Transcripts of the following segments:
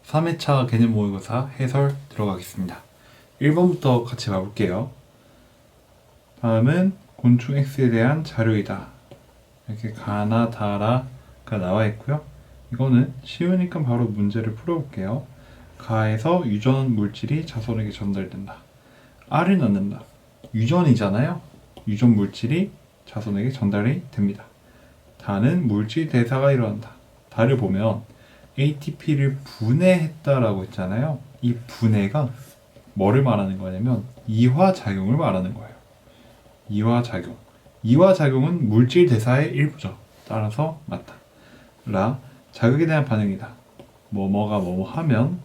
3회차 개념 모의고사 해설 들어가겠습니다. 1번부터 같이 봐볼게요. 다음은 곤충 X에 대한 자료이다. 이렇게 가나 다라가 나와 있고요. 이거는 쉬우니까 바로 문제를 풀어볼게요. 가에서 유전 물질이 자손에게 전달된다. 알을 낳는다. 유전이잖아요. 유전 물질이 자손에게 전달이 됩니다. 다는 물질 대사가 일어난다. 다를 보면 ATP를 분해했다라고 했잖아요. 이 분해가 뭐를 말하는 거냐면 이화작용을 말하는 거예요. 이화작용. 이화작용은 물질 대사의 일부죠. 따라서 맞다. 라, 자극에 대한 반응이다. 뭐뭐가 뭐뭐 하면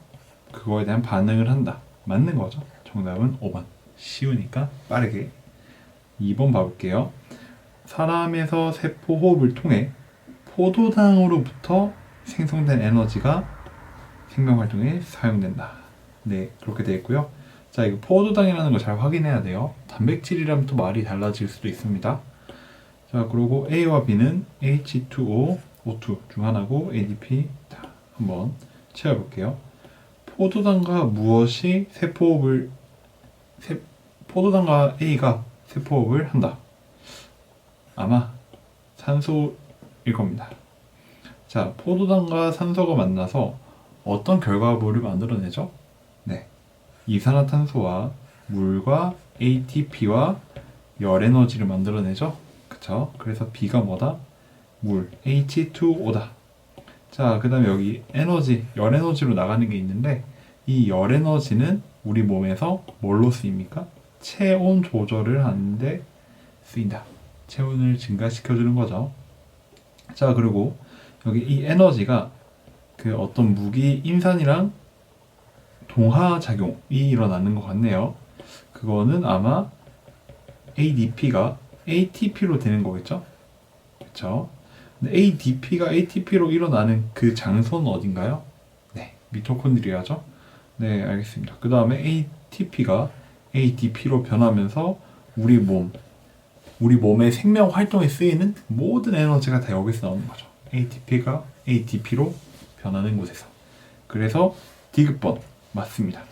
그거에 대한 반응을 한다. 맞는 거죠. 정답은 5번. 쉬우니까 빠르게. 2번 봐볼게요. 사람에서 세포 호흡을 통해 포도당으로부터 생성된 에너지가 생명활동에 사용된다. 네, 그렇게 되어 있고요. 자, 이거 포도당이라는 거 잘 확인해야 돼요. 단백질이라면 또 말이 달라질 수도 있습니다. 자, 그리고 A와 B는 H2O, O2 중 하나고 ADP. 자, 한번 채워볼게요. 포도당과 무엇이 포도당과 A가 세포호흡을 한다. 아마 산소일 겁니다. 자, 포도당과 산소가 만나서 어떤 결과물을 만들어내죠? 네, 이산화탄소와 물과 ATP와 열에너지를 만들어내죠? 그쵸? 그래서 B가 뭐다? 물, H2O다. 자, 그 다음에 여기 에너지, 열에너지로 나가는 게 있는데 이 열에너지는 우리 몸에서 뭘로 쓰입니까? 체온 조절을 하는데 쓰인다. 체온을 증가시켜주는 거죠. 자, 그리고 여기 이 에너지가 그 어떤 무기 인산이랑 동화작용이 일어나는 것 같네요. 그거는 아마 ADP가 ATP로 되는 거겠죠? 그쵸? 근데 ADP가 ATP로 일어나는 그 장소는 어딘가요? 네, 미토콘드리아죠? 네, 알겠습니다. 그 다음에 ATP가 ADP로 변하면서 우리 몸의 생명 활동에 쓰이는 모든 에너지가 다 여기서 나오는 거죠. ATP가 ADP로 변하는 곳에서. 그래서 디귿번 맞습니다.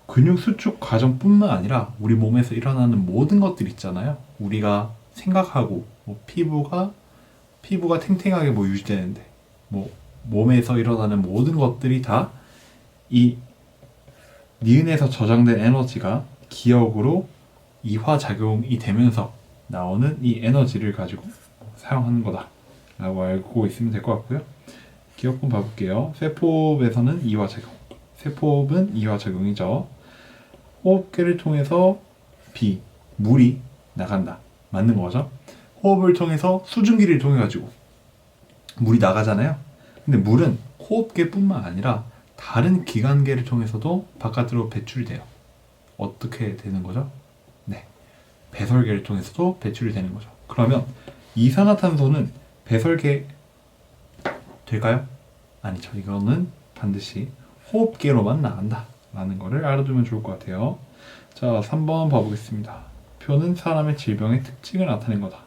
근육 수축 과정뿐만 아니라 우리 몸에서 일어나는 모든 것들 있잖아요. 우리가 생각하고 피부가 탱탱하게 유지되는데 몸에서 일어나는 모든 것들이 다 이 니은에서 저장된 에너지가 기억으로 이화작용이 되면서 나오는 이 에너지를 가지고 사용하는 거다 라고 알고 있으면 될 것 같고요. 기억본 봐볼게요. 세포호흡에서는 이화작용, 세포호흡은 이화작용이죠. 호흡기를 통해서 물이 나간다. 맞는 거죠. 호흡을 통해서 수증기를 통해 가지고 물이 나가잖아요. 근데 물은 호흡기뿐만 아니라 다른 기관계를 통해서도 바깥으로 배출이 돼요. 어떻게 되는 거죠? 네, 배설계를 통해서도 배출이 되는 거죠. 그러면 이산화탄소는 배설계 될까요? 아니죠. 이거는 반드시 호흡계로만 나간다 라는 거를 알아두면 좋을 것 같아요. 자, 3번 봐보겠습니다. 표는 사람의 질병의 특징을 나타낸 거다.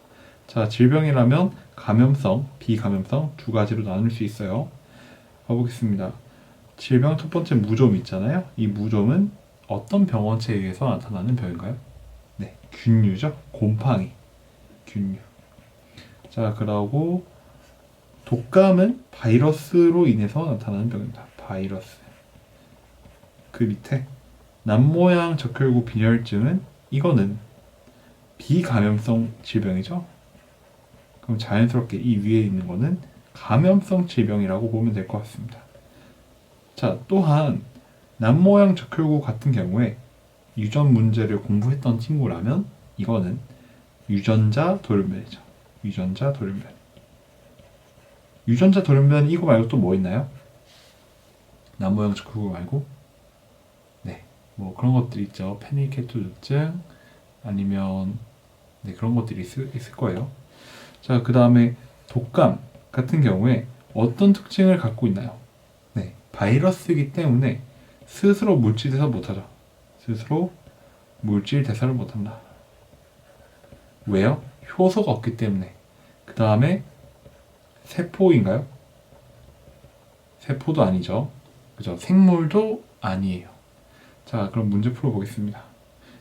자, 질병이라면 감염성, 비감염성 두 가지로 나눌 수 있어요. 봐보겠습니다. 질병 첫 번째 무좀 있잖아요. 이 무좀은 어떤 병원체에 의해서 나타나는 병인가요? 네, 균류죠. 곰팡이, 균류. 자, 그러고 독감은 바이러스로 인해서 나타나는 병입니다. 바이러스. 그 밑에 남모양 적혈구 빈혈증은 이거는 비감염성 질병이죠. 그럼 자연스럽게 이 위에 있는 거는 감염성 질병이라고 보면 될 것 같습니다. 자, 또한 남모양 적혈구 같은 경우에 유전 문제를 공부했던 친구라면 이거는 유전자 돌연변이죠. 유전자 돌연변. 유전자 돌연변 이거 말고 또 뭐 있나요? 남모양 적혈구 말고? 네, 그런 것들이 있죠. 페니케토조증 아니면 네, 그런 것들이 있을 거예요. 자, 그 다음에 독감 같은 경우에 어떤 특징을 갖고 있나요? 네, 바이러스이기 때문에 스스로 물질 대사 못하죠. 스스로 물질 대사를 못한다. 왜요? 효소가 없기 때문에. 그 다음에 세포인가요? 세포도 아니죠. 그죠? 생물도 아니에요. 자, 그럼 문제 풀어보겠습니다.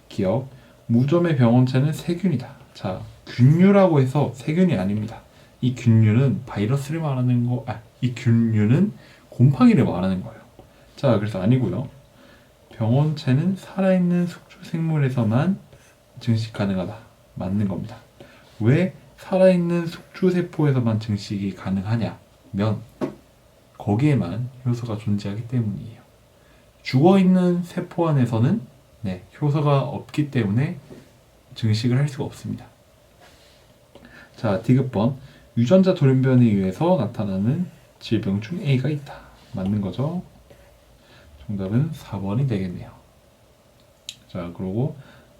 기억. 무점의 병원체는 세균이다. 자, 균류라고 해서 세균이 아닙니다. 이 균류는 바이러스를 말하는 거, 이 균류는 곰팡이를 말하는 거예요. 자, 그래서 아니고요. 병원체는 살아있는 숙주 생물에서만 증식 가능하다. 맞는 겁니다. 왜 살아있는 숙주 세포에서만 증식이 가능하냐면 거기에만 효소가 존재하기 때문이에요. 죽어있는 세포 안에서는 효소가 없기 때문에 증식을 할 수가 없습니다. 자, 디귿번. 유전자 돌연변에 의해서 나타나는 질병 중 A가 있다. 맞는 거죠? 정답은 4번이 되겠네요. 자, 그리고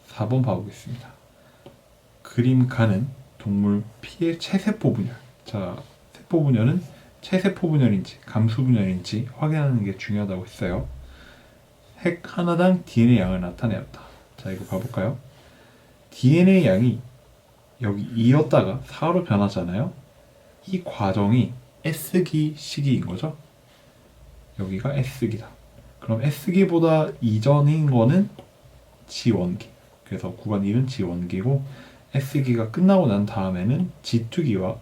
4번 봐보겠습니다. 그림 가는 동물 피의 체세포 분열. 자, 세포 분열은 체세포 분열인지 감수 분열인지 확인하는 게 중요하다고 했어요. 핵 하나당 DNA 양을 나타내었다. 자, 이거 봐볼까요? DNA 양이 여기 2였다가 4로 변하잖아요. 이 과정이 S기 시기인 거죠. 여기가 S기다. 그럼 S기보다 이전인 거는 G1기. 그래서 구간 1은 G1기고 S기가 끝나고 난 다음에는 G2기와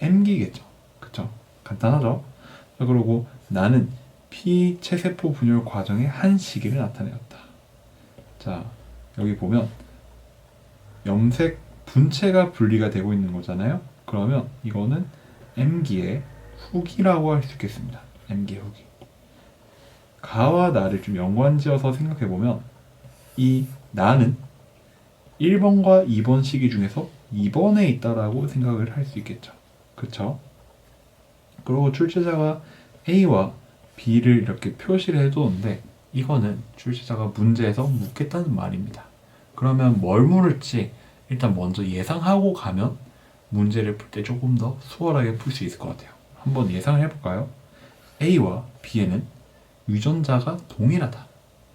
M기겠죠. 그쵸? 간단하죠? 자, 그리고 나는 피체세포 분열 과정의 한 시기를 나타내었다. 자, 여기 보면 염색 분체가 분리가 되고 있는 거잖아요. 그러면 이거는 M기의 후기라고 할 수 있겠습니다. M기의 후기. 가와 나를 좀 연관지어서 생각해보면 이 나는 1번과 2번 시기 중에서 2번에 있다라고 생각을 할 수 있겠죠. 그쵸? 그리고 출제자가 A와 B를 이렇게 표시를 해두는데 이거는 출제자가 문제에서 묻겠다는 말입니다. 그러면 뭘 물을지 일단 먼저 예상하고 가면 문제를 풀 때 조금 더 수월하게 풀 수 있을 것 같아요. 한번 예상을 해볼까요? A와 B에는 유전자가 동일하다.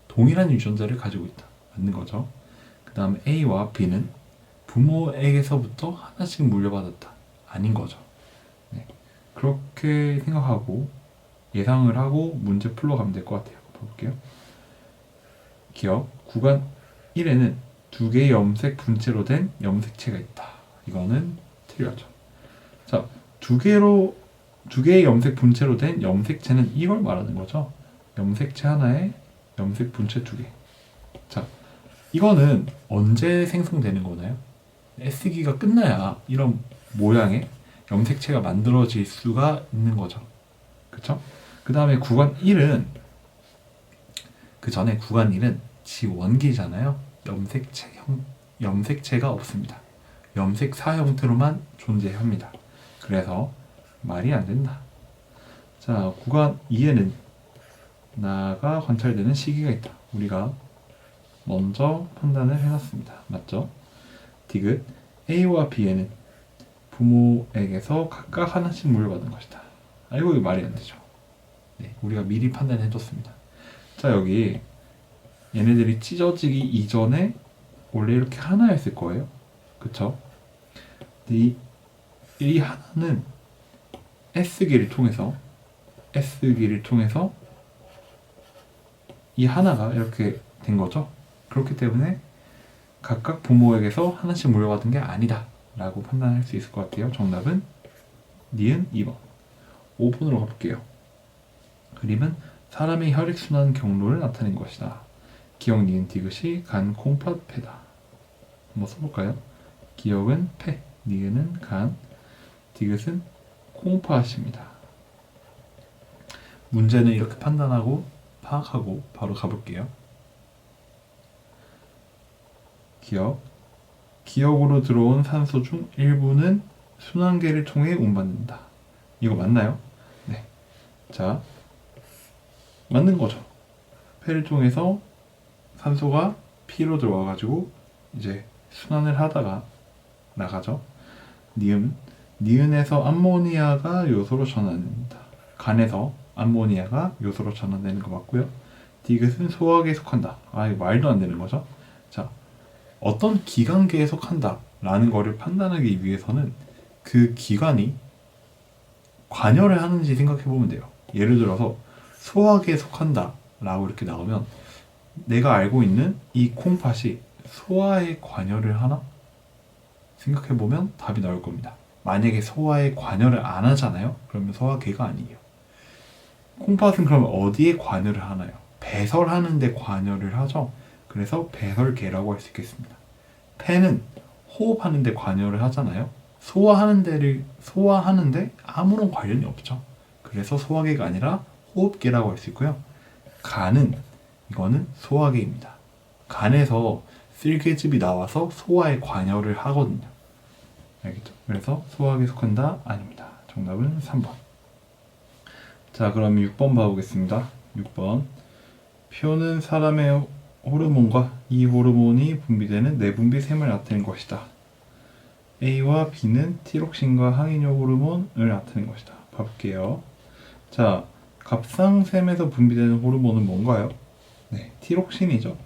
동일한 유전자를 가지고 있다. 맞는 거죠. 그 다음에 A와 B는 부모에게서부터 하나씩 물려받았다. 아닌 거죠. 그렇게 생각하고 예상을 하고 문제 풀러 가면 될 것 같아요. 볼게요. 기억. 구간 1에는 두 개의 염색 분체로 된 염색체가 있다. 이거는 틀렸죠. 자, 두 개의 염색 분체로 된 염색체는 이걸 말하는 거죠. 염색체 하나에 염색 분체 2개. 자, 이거는 언제 생성되는 거나요? S기가 끝나야 이런 모양의 염색체가 만들어질 수가 있는 거죠. 그쵸? 그 다음에 구간 1은 그 전에 구간 1은 G1기잖아요. 염색체가 없습니다. 염색사 형태로만 존재합니다. 그래서 말이 안 된다. 자, 구간 2에는 나가 관찰되는 시기가 있다. 우리가 먼저 판단을 해놨습니다. 맞죠? 디귿. A와 B에는 부모에게서 각각 하나씩 물려받은 것이다. 이거 말이 안 되죠. 우리가 미리 판단해뒀습니다. 자, 여기 얘네들이 찢어지기 이전에 원래 이렇게 하나였을 거예요. 그쵸? 이 하나는 S기를 통해서 이 하나가 이렇게 된 거죠. 그렇기 때문에 각각 부모에게서 하나씩 물려받은 게 아니다 라고 판단할 수 있을 것 같아요. 정답은 니은 2번. 5번으로 가볼게요. 그림은 사람의 혈액순환 경로를 나타낸 것이다. 기억, 니은, 디귿이 간, 콩팥, 폐다. 한번 써볼까요? 기억은 폐, 니은은 간, 디귿은 콩팥입니다. 문제는 이렇게 판단하고 파악하고 바로 가볼게요. 기억으로 들어온 산소 중 일부는 순환계를 통해 운반된다. 이거 맞나요? 네. 자, 맞는 거죠. 폐를 통해서 산소가 피로 들어와가지고 이제 순환을 하다가 나가죠. 니은에서 암모니아가 요소로 전환됩니다. 간에서 암모니아가 요소로 전환되는 거 맞고요. 디귿은 소화기에 속한다. 이거 말도 안 되는 거죠. 자, 어떤 기관계에 속한다 라는 거를 판단하기 위해서는 그 기관이 관여를 하는지 생각해 보면 돼요. 예를 들어서 소화계에 속한다 라고 이렇게 나오면 내가 알고 있는 이 콩팥이 소화에 관여를 하나? 생각해보면 답이 나올 겁니다. 만약에 소화에 관여를 안 하잖아요? 그러면 소화계가 아니에요. 콩팥은 그러면 어디에 관여를 하나요? 배설하는 데 관여를 하죠. 그래서 배설계라고 할 수 있겠습니다. 폐는 호흡하는 데 관여를 하잖아요. 소화하는데 아무런 관련이 없죠. 그래서 소화계가 아니라 호흡계라고 할 수 있고요. 간은 이거는 소화계입니다. 간에서 쓸개즙이 나와서 소화에 관여를 하거든요. 알겠죠? 그래서 소화계에 속한다? 아닙니다. 정답은 3번. 자, 그럼 6번 봐보겠습니다. 6번. 표는 사람의 호르몬과 이 호르몬이 분비되는 내분비샘을 나타낸 것이다. A와 B는 티록신과 항이뇨 호르몬을 나타낸 것이다. 봐볼게요. 자, 갑상샘에서 분비되는 호르몬은 뭔가요? 네, 티록신이죠.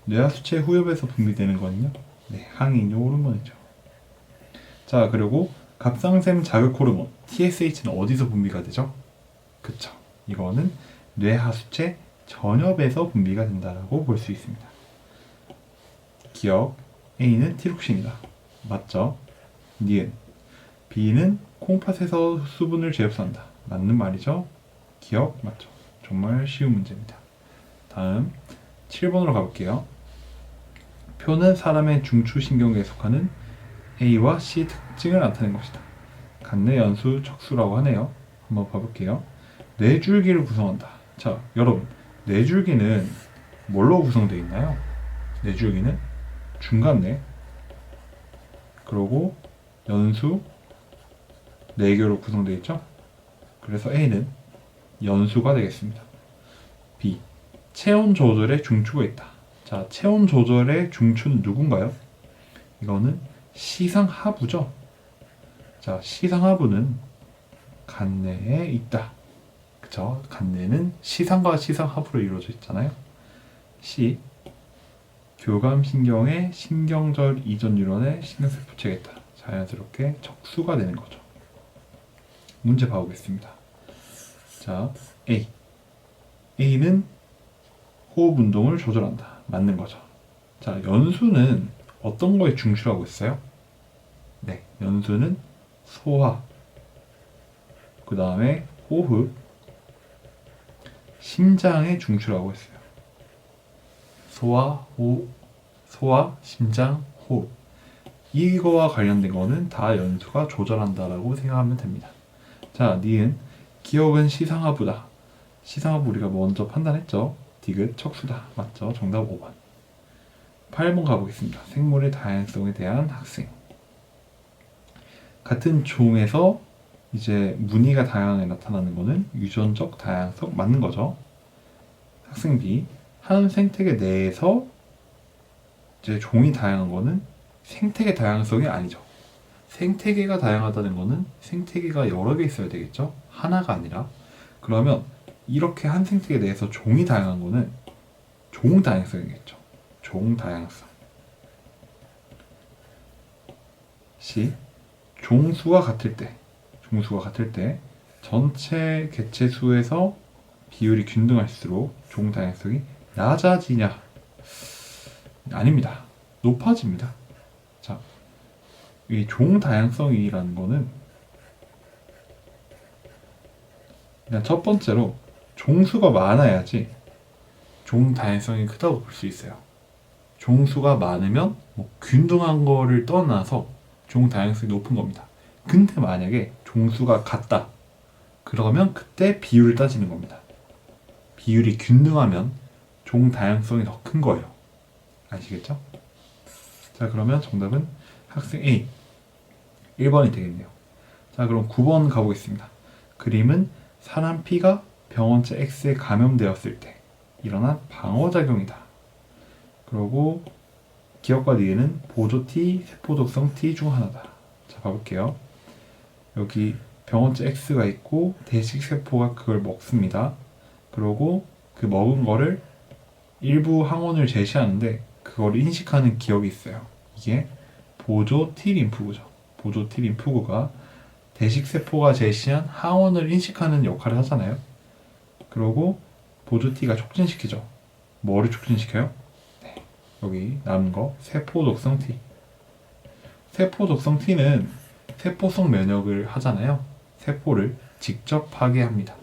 뇌하수체 후엽에서 분비되는 거는요? 네, 항이뇨 호르몬이죠. 자, 그리고 갑상샘 자극 호르몬 TSH는 어디서 분비가 되죠? 그쵸. 이거는 뇌하수체 전엽에서 분비가 된다고 볼 수 있습니다. 기억, A는 티록신이다. 맞죠? 니은, B는 콩팥에서 수분을 재흡수한다. 맞는 말이죠? 기억, 맞죠? 정말 쉬운 문제입니다. 다음 7번으로 가볼게요. 표는 사람의 중추신경계에 속하는 A와 C 특징을 나타낸 것이다. 간내 연수 척수라고 하네요. 한번 봐볼게요. 뇌줄기를 구성한다. 자, 여러분, 뇌줄기는 뭘로 구성되어 있나요? 뇌줄기는 중간내, 그리고 연수, 내교로 구성되어 있죠? 그래서 A는 연수가 되겠습니다. B. 체온 조절에 중추가 있다. 자, 체온 조절의 중추는 누군가요? 이거는 시상하부죠. 자, 시상하부는 간내에 있다. 그쵸? 간내는 시상과 시상하부로 이루어져 있잖아요. C. 교감신경의 신경절 이전 뉴런에 신경세포체가 있다. 자연스럽게 척수가 되는 거죠. 문제 봐보겠습니다. 자, A. A는 호흡 운동을 조절한다. 맞는 거죠. 자, 연수는 어떤 거에 중추라고 했어요? 네, 연수는 소화, 그 다음에 호흡, 심장의 중추라고 했어요. 소화, 심장, 호흡. 이거와 관련된 거는 다 연수가 조절한다라고 생각하면 됩니다. 자, 니은 기억은 시상하부다. 시상하부 우리가 먼저 판단했죠. 디귿 척수다. 맞죠? 정답 5번. 8번 가보겠습니다. 생물의 다양성에 대한 학생. 같은 종에서 이제 무늬가 다양하게 나타나는 거는 유전적 다양성 맞는 거죠. 학생 B. 한 생태계 내에서 이제 종이 다양한 거는 생태계 다양성이 아니죠. 생태계가 다양하다는 거는 생태계가 여러 개 있어야 되겠죠. 하나가 아니라. 그러면 이렇게 한 생태계 내에서 종이 다양한 거는 종 다양성이겠죠. 종 다양성. C. 종수가 같을 때 전체 개체 수에서 비율이 균등할수록 종 다양성이 낮아지냐? 아닙니다. 높아집니다. 자, 이 종 다양성이라는 거는 그냥 첫 번째로 종수가 많아야지 종 다양성이 크다고 볼 수 있어요. 종수가 많으면 뭐 균등한 거를 떠나서 종 다양성이 높은 겁니다. 근데 만약에 종수가 같다. 그러면 그때 비율을 따지는 겁니다. 비율이 균등하면 종 다양성이 더 큰 거예요. 아시겠죠? 자, 그러면 정답은 학생 A 1번이 되겠네요. 자, 그럼 9번 가보겠습니다. 그림은 사람 P가 병원체 X에 감염되었을 때 일어난 방어작용이다. 그리고 기억과 니은은 보조 T, 세포 독성 T 중 하나다. 자, 봐볼게요. 여기 병원체 X가 있고 대식 세포가 그걸 먹습니다. 그리고 그 먹은 거를 일부 항원을 제시하는데 그걸 인식하는 기억이 있어요. 이게 보조 T 림프구죠. 보조 T 림프구가 대식 세포가 제시한 항원을 인식하는 역할을 하잖아요. 그러고 보조 T가 촉진시키죠. 뭐를 촉진시켜요? 네, 여기 남은 거 세포 독성 T. 세포 독성 T는 세포성 면역을 하잖아요. 세포를 직접 파괴합니다.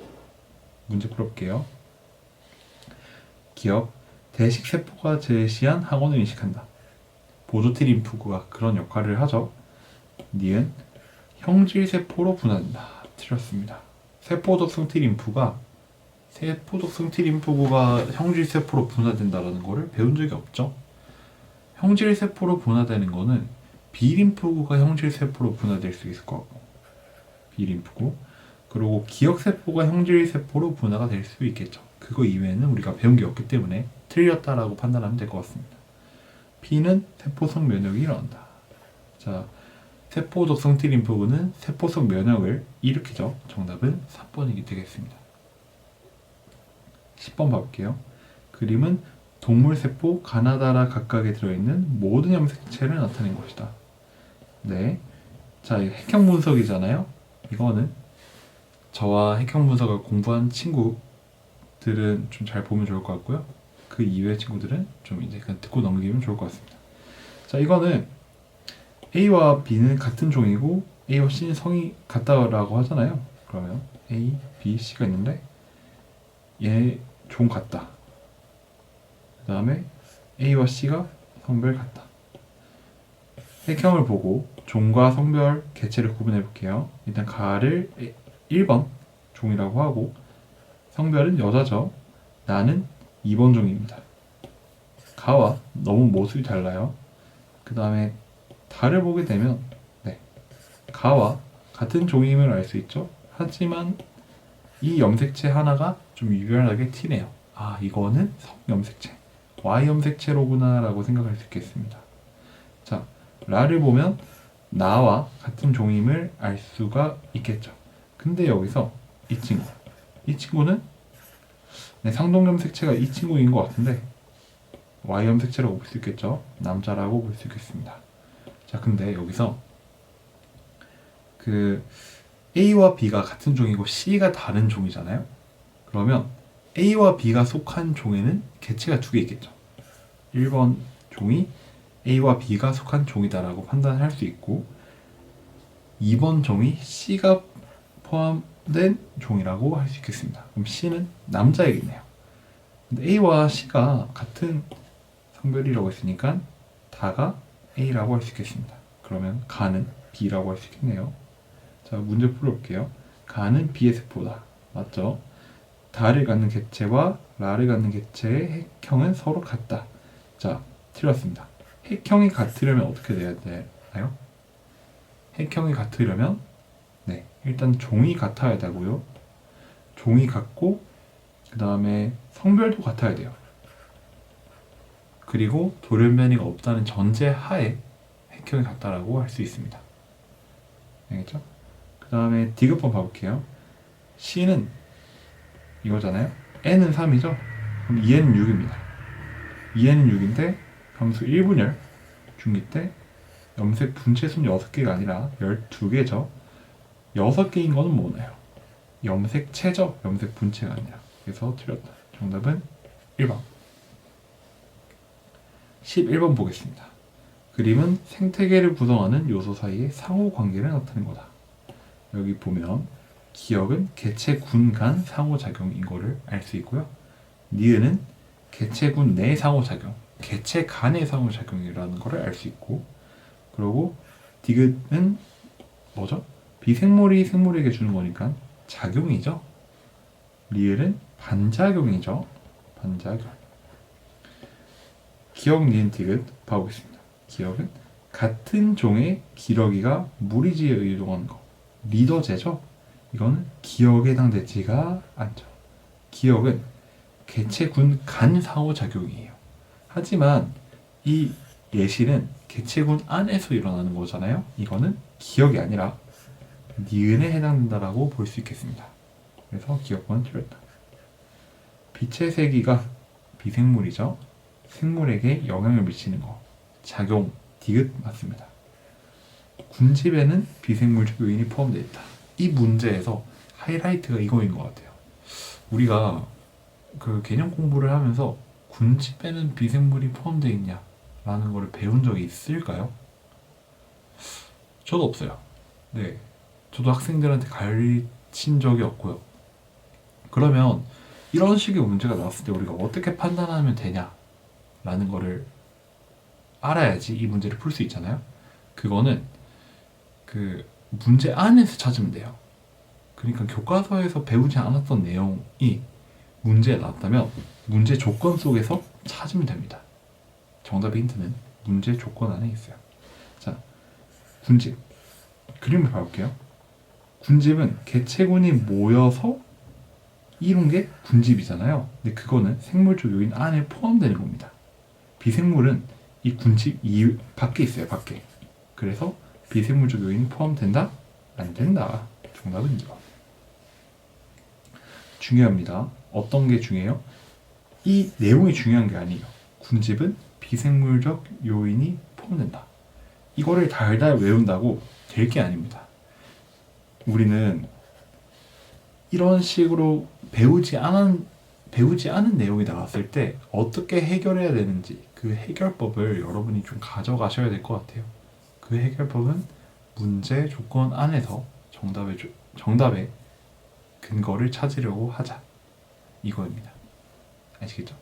문제 풀어볼게요. 기억, 대식세포가 제시한 항원을 인식한다. 보조 T 림프구가 그런 역할을 하죠. 니은, 형질세포로 분화된다. 틀렸습니다. 세포독성 T 림프가 형질세포로 분화된다라는 거를 배운 적이 없죠. 형질세포로 분화되는 거는 B림프구가 형질세포로 분화될 수 있을 것 같고, B림프구. 그리고 기억세포가 형질세포로 분화가 될 수 있겠죠. 그거 이외에는 우리가 배운 게 없기 때문에 틀렸다라고 판단하면 될 것 같습니다. B는 세포성 면역이 일어난다. 자, 세포 독성 T 림프구는 세포성 면역을 일으키죠. 정답은 3번이 되겠습니다. 10번 봐볼게요. 그림은 동물세포, 가나다라 각각에 들어있는 모든 염색체를 나타낸 것이다. 네. 자, 이거 핵형 분석이잖아요. 이거는 저와 핵형 분석을 공부한 친구들은 좀 잘 보면 좋을 것 같고요. 그 이외의 친구들은 좀 이제 그냥 듣고 넘기면 좋을 것 같습니다. 자, 이거는 A와 B는 같은 종이고 A와 C는 성이 같다라고 하잖아요. 그러면 A, B, C가 있는데 얘 종 같다. 그 다음에 A와 C가 성별 같다. 핵형을 보고 종과 성별 개체를 구분해 볼게요. 일단 가를 1번 종이라고 하고 성별은 여자죠. 나는 2번 종입니다. 가와 너무 모습이 달라요. 그 다음에 달을 보게 되면 네, 가와 같은 종임을 알 수 있죠. 하지만 이 염색체 하나가 좀 유별나게 티네요. 아, 이거는 성염색체, Y염색체로구나 라고 생각할 수 있겠습니다. 자, 라를 보면 나와 같은 종임을 알 수가 있겠죠. 근데 여기서 이 친구는 네, 상동염색체가 이 친구인 것 같은데 Y염색체라고 볼 수 있겠죠. 남자라고 볼 수 있겠습니다. 자, 근데 여기서 그 A와 B가 같은 종이고 C가 다른 종이잖아요. 그러면 A와 B가 속한 종에는 개체가 두 개 있겠죠. 1번 종이 A와 B가 속한 종이다라고 판단할 수 있고 2번 종이 C가 포함된 종이라고 할 수 있겠습니다. 그럼 C는 남자이겠네요. 근데 A와 C가 같은 성별이라고 했으니까 다가 A라고 할 수 있겠습니다. 그러면 가는 B라고 할 수 있겠네요. 자, 문제 풀어볼게요. 가는 B의 세포다. 맞죠? 다를 갖는 개체와 라를 갖는 개체의 핵형은 서로 같다. 자, 틀렸습니다. 핵형이 같으려면 어떻게 돼야 되나요? 핵형이 같으려면 네, 일단 종이 같아야 되고요. 종이 같고 그 다음에 성별도 같아야 돼요. 그리고 돌연변이가 없다는 전제 하에 핵형이 같다라고 할 수 있습니다. 알겠죠? 그 다음에 D급번 봐볼게요. C는 이거잖아요. N은 3이죠? 그럼 2N은 6입니다. 2N은 6인데 함수 1분열 중기 때 염색 분체 수는 6개가 아니라 12개죠. 6개인 거는 뭐나요? 염색체죠. 염색 분체가 아니라. 그래서 틀렸다. 정답은 1번. 11번 보겠습니다. 그림은 생태계를 구성하는 요소 사이의 상호관계를 나타낸 거다. 여기 보면 기억은 개체군 간 상호작용인 거를 알 수 있고요. 니은은 개체군 내 상호작용, 개체 간의 상호작용이라는 거를 알 수 있고, 그리고 디귿은 뭐죠? 비생물이 생물에게 주는 거니까 작용이죠. 리을은 반작용이죠. 반작용. 기억, 니은, 디귿 봐보겠습니다. 기억은 같은 종의 기러기가 무리지에 이동하는 거. 리더제죠. 이거는 기억에 해당되지가 않죠. 기억은 개체군 간 상호작용이에요. 하지만 이 예시는 개체군 안에서 일어나는 거잖아요. 이거는 기억이 아니라 니은에 해당된다라고 볼 수 있겠습니다. 그래서 기억은 틀렸다. 빛의 세기가 비생물이죠. 생물에게 영향을 미치는 거. 작용, 디귿 맞습니다. 군집에는 비생물적 요인이 포함되어 있다. 이 문제에서 하이라이트가 이거인 것 같아요. 우리가 그 개념 공부를 하면서 군집에는 비생물이 포함되어 있냐 라는 거를 배운 적이 있을까요? 저도 없어요. 네, 저도 학생들한테 가르친 적이 없고요. 그러면 이런 식의 문제가 나왔을 때 우리가 어떻게 판단하면 되냐 라는 거를 알아야지 이 문제를 풀 수 있잖아요. 그거는 그 문제 안에서 찾으면 돼요. 그러니까 교과서에서 배우지 않았던 내용이 문제에 나왔다면 문제 조건 속에서 찾으면 됩니다. 정답의 힌트는 문제 조건 안에 있어요. 자, 군집. 그림을 봐볼게요. 군집은 개체군이 모여서 이룬 게 군집이잖아요. 근데 그거는 생물적 요인 안에 포함되는 겁니다. 비생물은 이 군집 밖에 있어요. 밖에. 그래서 비생물적 요인이 포함된다? 안 된다. 정답은 2번. 중요합니다. 어떤 게 중요해요? 이 내용이 중요한 게 아니에요. 군집은 비생물적 요인이 포함된다. 이거를 달달 외운다고 될 게 아닙니다. 우리는 이런 식으로 배우지 않은 내용이 나왔을 때 어떻게 해결해야 되는지 그 해결법을 여러분이 좀 가져가셔야 될 것 같아요. 그 해결법은 문제 조건 안에서 정답의 근거를 찾으려고 하자. 이거입니다. 아시겠죠?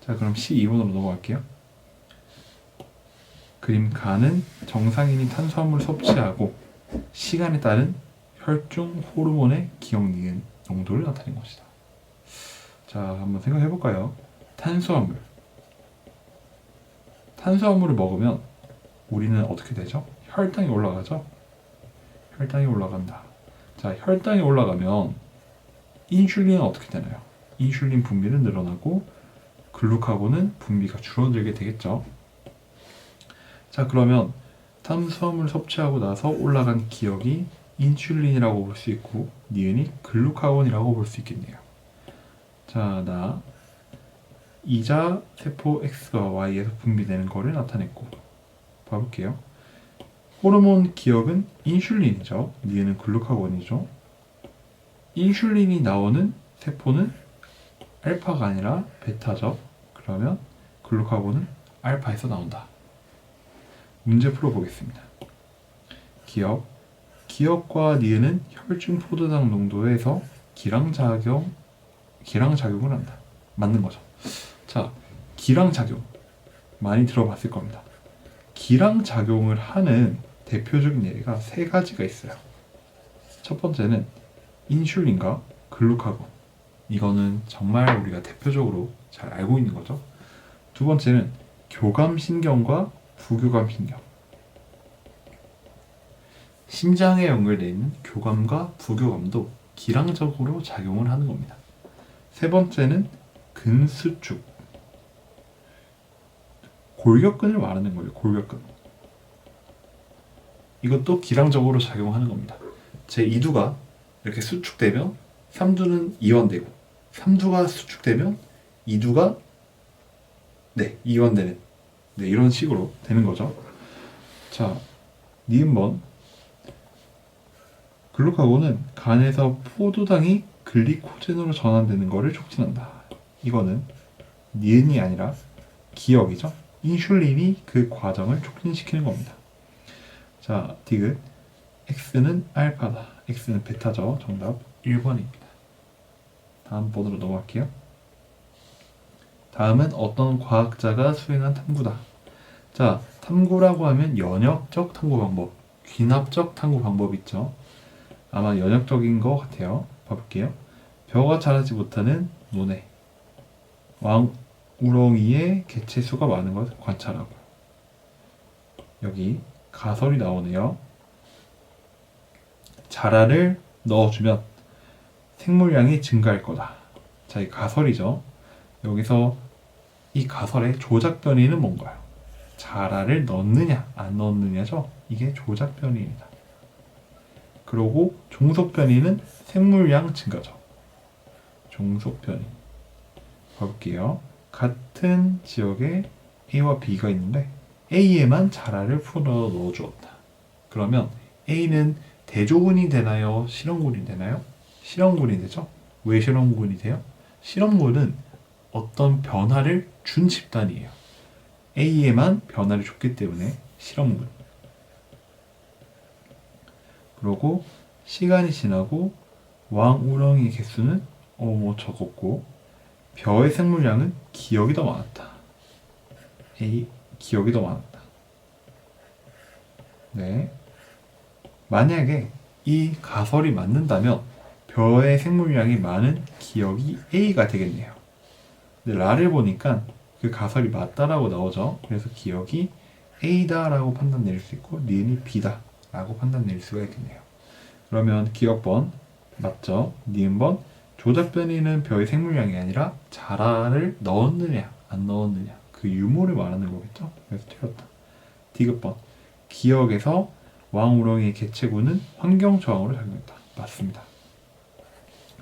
자, 그럼 12번으로 넘어갈게요. 그림 가는 정상인이 탄수화물을 섭취하고 시간에 따른 혈중 호르몬의 기억 니은 농도를 나타낸 것이다. 자, 한번 생각해 볼까요? 탄수화물을 먹으면 우리는 어떻게 되죠? 혈당이 올라가죠? 혈당이 올라간다. 자, 혈당이 올라가면 인슐린은 어떻게 되나요? 인슐린 분비는 늘어나고 글루카곤은 분비가 줄어들게 되겠죠. 자, 그러면 탄수화물 섭취하고 나서 올라간 기억이 인슐린이라고 볼 수 있고 니은이 글루카곤이라고 볼 수 있겠네요. 자, 나 이자 세포 X와 Y에서 분비되는 거를 나타냈고 봐볼게요. 호르몬 기억은 인슐린이죠. 니은은 글루카곤이죠. 인슐린이 나오는 세포는 알파가 아니라 베타죠. 그러면 글루카곤은 알파에서 나온다. 문제 풀어보겠습니다. 기억과 니은은 혈중 포도당 농도에서 기량작용을 한다. 맞는 거죠. 자, 기량작용 많이 들어봤을 겁니다. 기량작용을 하는 대표적인 예가 세 가지가 있어요. 첫 번째는 인슐린과 글루카곤. 이거는 정말 우리가 대표적으로 잘 알고 있는 거죠. 두 번째는 교감신경과 부교감신경. 심장에 연결되어 있는 교감과 부교감도 기량적으로 작용을 하는 겁니다. 세 번째는 근수축. 골격근을 말하는 거예요. 골격근. 이것도 기량적으로 작용하는 겁니다. 제 2두가 이렇게 수축되면 3두는 이완되고 3두가 수축되면 2두가 이완되는 이런 식으로 되는 거죠. 자, 니은번 글루카곤은 간에서 포도당이 글리코젠으로 전환되는 것을 촉진한다. 이거는 니은이 아니라 기억이죠. 인슐린이 그 과정을 촉진시키는 겁니다. 자, 디귿 X는 알파다. X는 베타죠. 정답 1번입니다. 다음 번으로 넘어갈게요. 다음은 어떤 과학자가 수행한 탐구다. 자, 탐구라고 하면 연역적 탐구 방법, 귀납적 탐구 방법 있죠. 아마 연역적인 것 같아요. 봐볼게요. 벼가 자라지 못하는 논에 왕우렁이의 개체수가 많은 것을 관찰하고. 여기 가설이 나오네요. 자라를 넣어주면 생물량이 증가할 거다. 자, 이 가설이죠. 여기서 이 가설의 조작 변이는 뭔가요? 자라를 넣느냐 안 넣느냐죠. 이게 조작 변이입니다. 그리고 종속 변이는 생물량 증가죠. 종속 변이. 봐볼게요. 같은 지역에 A와 B가 있는데 A에만 자라를 풀어 넣어주었다. 그러면 A는 대조군이 되나요? 실험군이 되나요? 실험군이 되죠. 왜 실험군이 돼요? 실험군은 어떤 변화를 준 집단이에요. A에만 변화를 줬기 때문에 실험군. 그리고 시간이 지나고 왕우렁이 개수는 적었고 벼의 생물량은 기억이 더 많았다. A, 기억이 더 많았다. 네. 만약에 이 가설이 맞는다면 벼의 생물량이 많은 기억이 A가 되겠네요. 근데 라를 보니까 그 가설이 맞다라고 나오죠. 그래서 기억이 A다라고 판단 내릴 수 있고 니은이 B다라고 판단 내릴 수가 있겠네요. 그러면 기억번 맞죠? 니은번 조작변이는 벼의 생물량이 아니라 자라를 넣었느냐 안 넣었느냐 그 유무를 말하는 거겠죠? 그래서 틀렸다. 디귿번 기억에서 왕우렁이의 개체구는 환경 저항으로 작용했다. 맞습니다.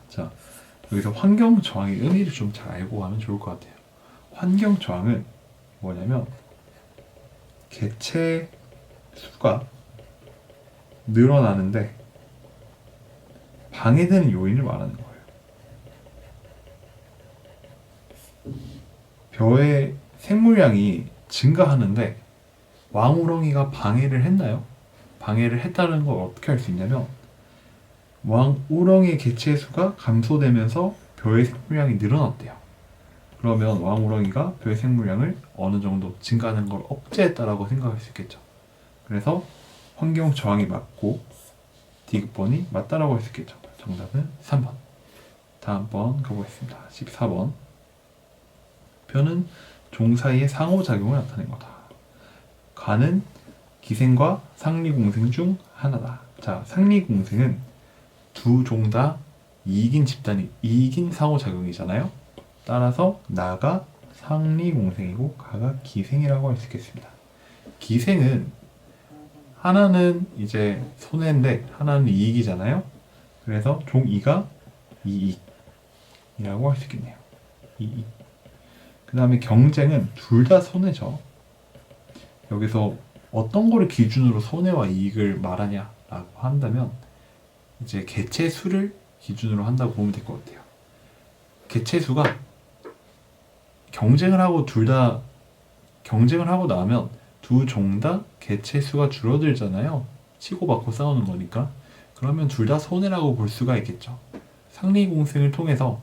자, 여기서 환경 저항의 의미를 좀 잘 알고 가면 좋을 것 같아요. 환경 저항은 뭐냐면 개체 수가 늘어나는데 방해되는 요인을 말하는 거예요. 벼의 생물량이 증가하는데 왕우렁이가 방해를 했나요? 방해를 했다는 걸 어떻게 알 수 있냐면 왕우렁이의 개체 수가 감소되면서 벼의 생물량이 늘어났대요. 그러면 왕우렁이가 벼의 생물량을 어느 정도 증가하는 걸 억제했다라고 생각할 수 있겠죠. 그래서 환경 저항이 맞고 디귿번이 맞다라고 할 수 있겠죠. 정답은 3번. 다음 번 가보겠습니다. 14번. 벼는 종 사이의 상호작용을 나타낸 거다. 간은 기생과 상리공생 중 하나다. 자, 상리공생은 두 종 다 이긴 집단이 이긴 상호작용이잖아요. 따라서 나가 상리공생이고 가가 기생이라고 할 수 있겠습니다. 기생은 하나는 이제 손해인데 하나는 이익이잖아요. 그래서 종 2가 이익이라고 할 수 있겠네요. 이익. 그 다음에 경쟁은 둘 다 손해죠. 여기서 어떤 거를 기준으로 손해와 이익을 말하냐라고 한다면 이제 개체 수를 기준으로 한다고 보면 될 것 같아요. 개체 수가 경쟁을 하고 나면 두 종 다 개체 수가 줄어들잖아요. 치고받고 싸우는 거니까. 그러면 둘 다 손해라고 볼 수가 있겠죠. 상리공생을 통해서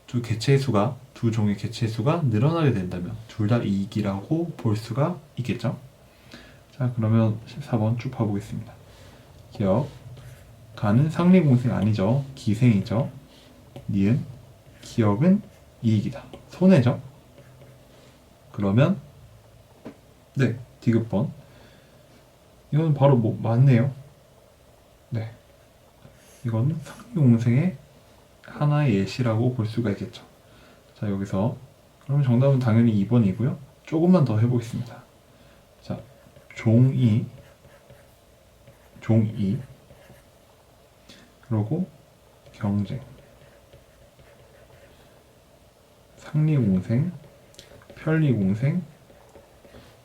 두 종의 개체 수가 늘어나게 된다면 둘 다 이익이라고 볼 수가 있겠죠. 자, 그러면 14번 쭉 봐보겠습니다. 기억. 간은 상리공생 아니죠. 기생이죠. 니은. 기억은 이익이다. 손해죠. 그러면 네, 디귿번. 이건 바로 맞네요. 네. 이건 상리공생의 하나의 예시라고 볼 수가 있겠죠. 자, 여기서 그러면 정답은 당연히 2번이고요. 조금만 더 해보겠습니다. 자, 종2 그리고 경쟁 상리공생 편리공생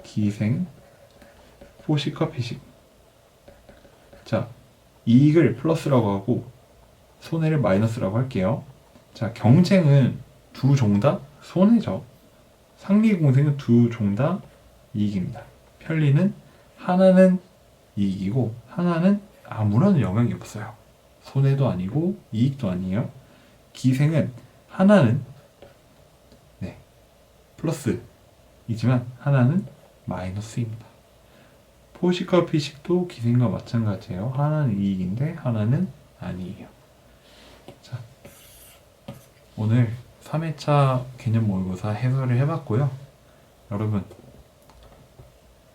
기생 포식과 피식. 자, 이익을 플러스라고 하고 손해를 마이너스라고 할게요. 자, 경쟁은 두 종 다 손해죠. 상리공생은 두 종 다 이익입니다. 편리는 하나는 이익이고 하나는 아무런 영향이 없어요. 손해도 아니고 이익도 아니에요. 기생은 하나는 플러스이지만 하나는 마이너스입니다. 포식과 피식도 기생과 마찬가지예요. 하나는 이익인데 하나는 아니에요. 자, 오늘 3회차 개념 모의고사 해설을 해봤고요. 여러분,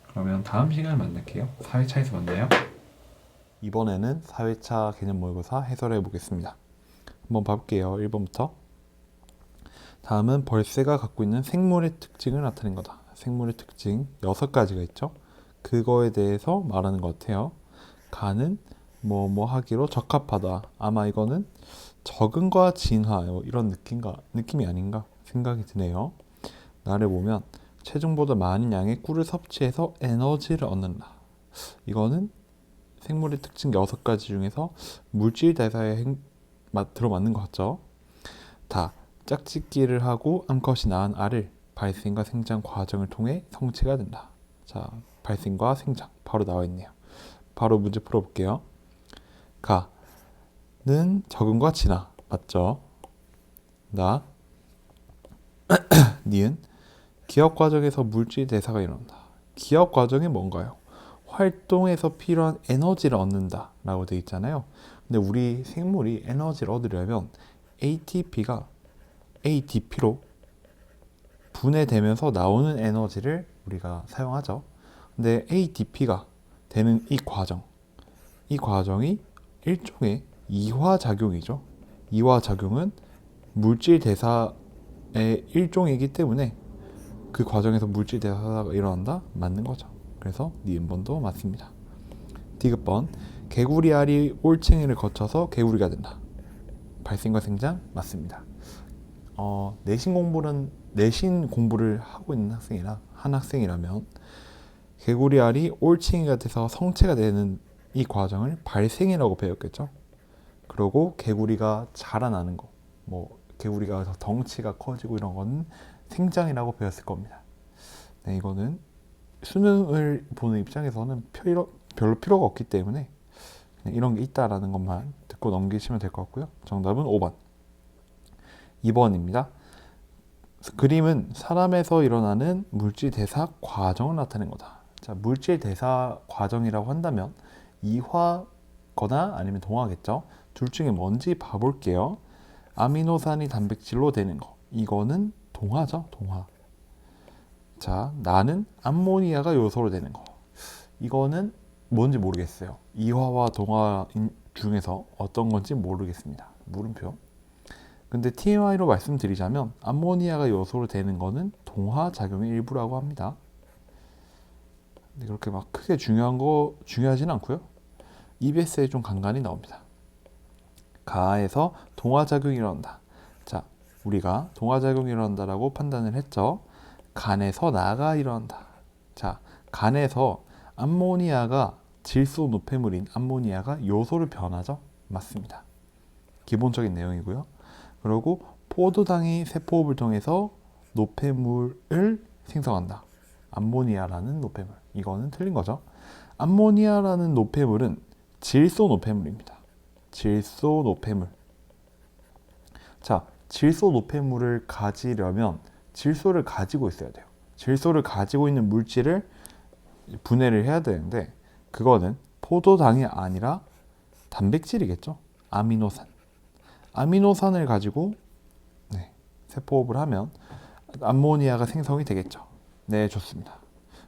그러면 다음 시간에 만날게요. 4회차에서 만나요. 이번에는 4회차 개념 모의고사 해설해 보겠습니다. 한번 봐볼게요. 1번부터. 다음은 벌새가 갖고 있는 생물의 특징을 나타낸 거다. 생물의 특징 6가지가 있죠. 그거에 대해서 말하는 것 같아요. 간은 뭐 하기로 적합하다. 아마 이거는 적응과 진화 이런 느낌이 아닌가 생각이 드네요. 나를 보면 체중보다 많은 양의 꿀을 섭취해서 에너지를 얻는다. 이거는 생물의 특징 6가지 중에서 물질 대사에 들어맞는 것 같죠. 다 짝짓기를 하고 암컷이 낳은 알을 발생과 생장 과정을 통해 성체가 된다. 자, 발생과 생장 바로 나와 있네요. 바로 문제 풀어볼게요. 가는 적응과 진화 맞죠? 나 니은 기억 과정에서 물질 대사가 일어난다. 기억 과정이 뭔가요? 활동에서 필요한 에너지를 얻는다 라고 되어 있잖아요. 근데 우리 생물이 에너지를 얻으려면 ATP가 ADP로 분해되면서 나오는 에너지를 우리가 사용하죠. 근데 ADP가 되는 이 과정이 일종의 이화작용이죠. 이화작용은 물질 대사의 일종이기 때문에 그 과정에서 물질 대사가 일어난다? 맞는 거죠. 그래서 니은번도 맞습니다. 디귿번 개구리 알이 올챙이를 거쳐서 개구리가 된다. 발생과 생장 맞습니다. 내신 공부를 하고 있는 한 학생이라면 개구리 알이 올챙이가 돼서 성체가 되는 이 과정을 발생이라고 배웠겠죠. 그리고 개구리가 자라나는 거, 개구리가 덩치가 커지고 이런 거는 생장이라고 배웠을 겁니다. 네, 이거는 수능을 보는 입장에서는 별로 필요가 없기 때문에 그냥 이런 게 있다라는 것만 듣고 넘기시면 될 것 같고요. 정답은 5번. 2번입니다. 그림은 사람에서 일어나는 물질 대사 과정을 나타낸 거다. 자, 물질 대사 과정이라고 한다면 이화거나 아니면 동화겠죠. 둘 중에 뭔지 봐볼게요. 아미노산이 단백질로 되는 거. 이거는 동화죠, 동화. 자, 나는 암모니아가 요소로 되는 거. 이거는 뭔지 모르겠어요. 이화와 동화 중에서 어떤 건지 모르겠습니다. 물음표. 근데 TMI로 말씀드리자면 암모니아가 요소로 되는 거는 동화 작용의 일부라고 합니다. 근데 그렇게 막 크게 중요하진 않고요. EBS에 좀 간간히 나옵니다. 가에서 동화 작용이 일어난다. 자, 우리가 동화 작용이 일어난다라고 판단을 했죠. 간에서 나가 일어난다. 자, 간에서 암모니아가 질소 노폐물인 암모니아가 요소를 변하죠. 맞습니다. 기본적인 내용이고요. 그리고 포도당이 세포호흡을 통해서 노폐물을 생성한다. 암모니아라는 노폐물. 이거는 틀린 거죠. 암모니아라는 노폐물은 질소 노폐물입니다. 질소 노폐물. 자, 질소 노폐물을 가지려면 질소를 가지고 있어야 돼요. 질소를 가지고 있는 물질을 분해를 해야 되는데 그거는 포도당이 아니라 단백질이겠죠. 아미노산. 아미노산을 가지고 세포호흡을 하면 암모니아가 생성이 되겠죠. 네, 좋습니다.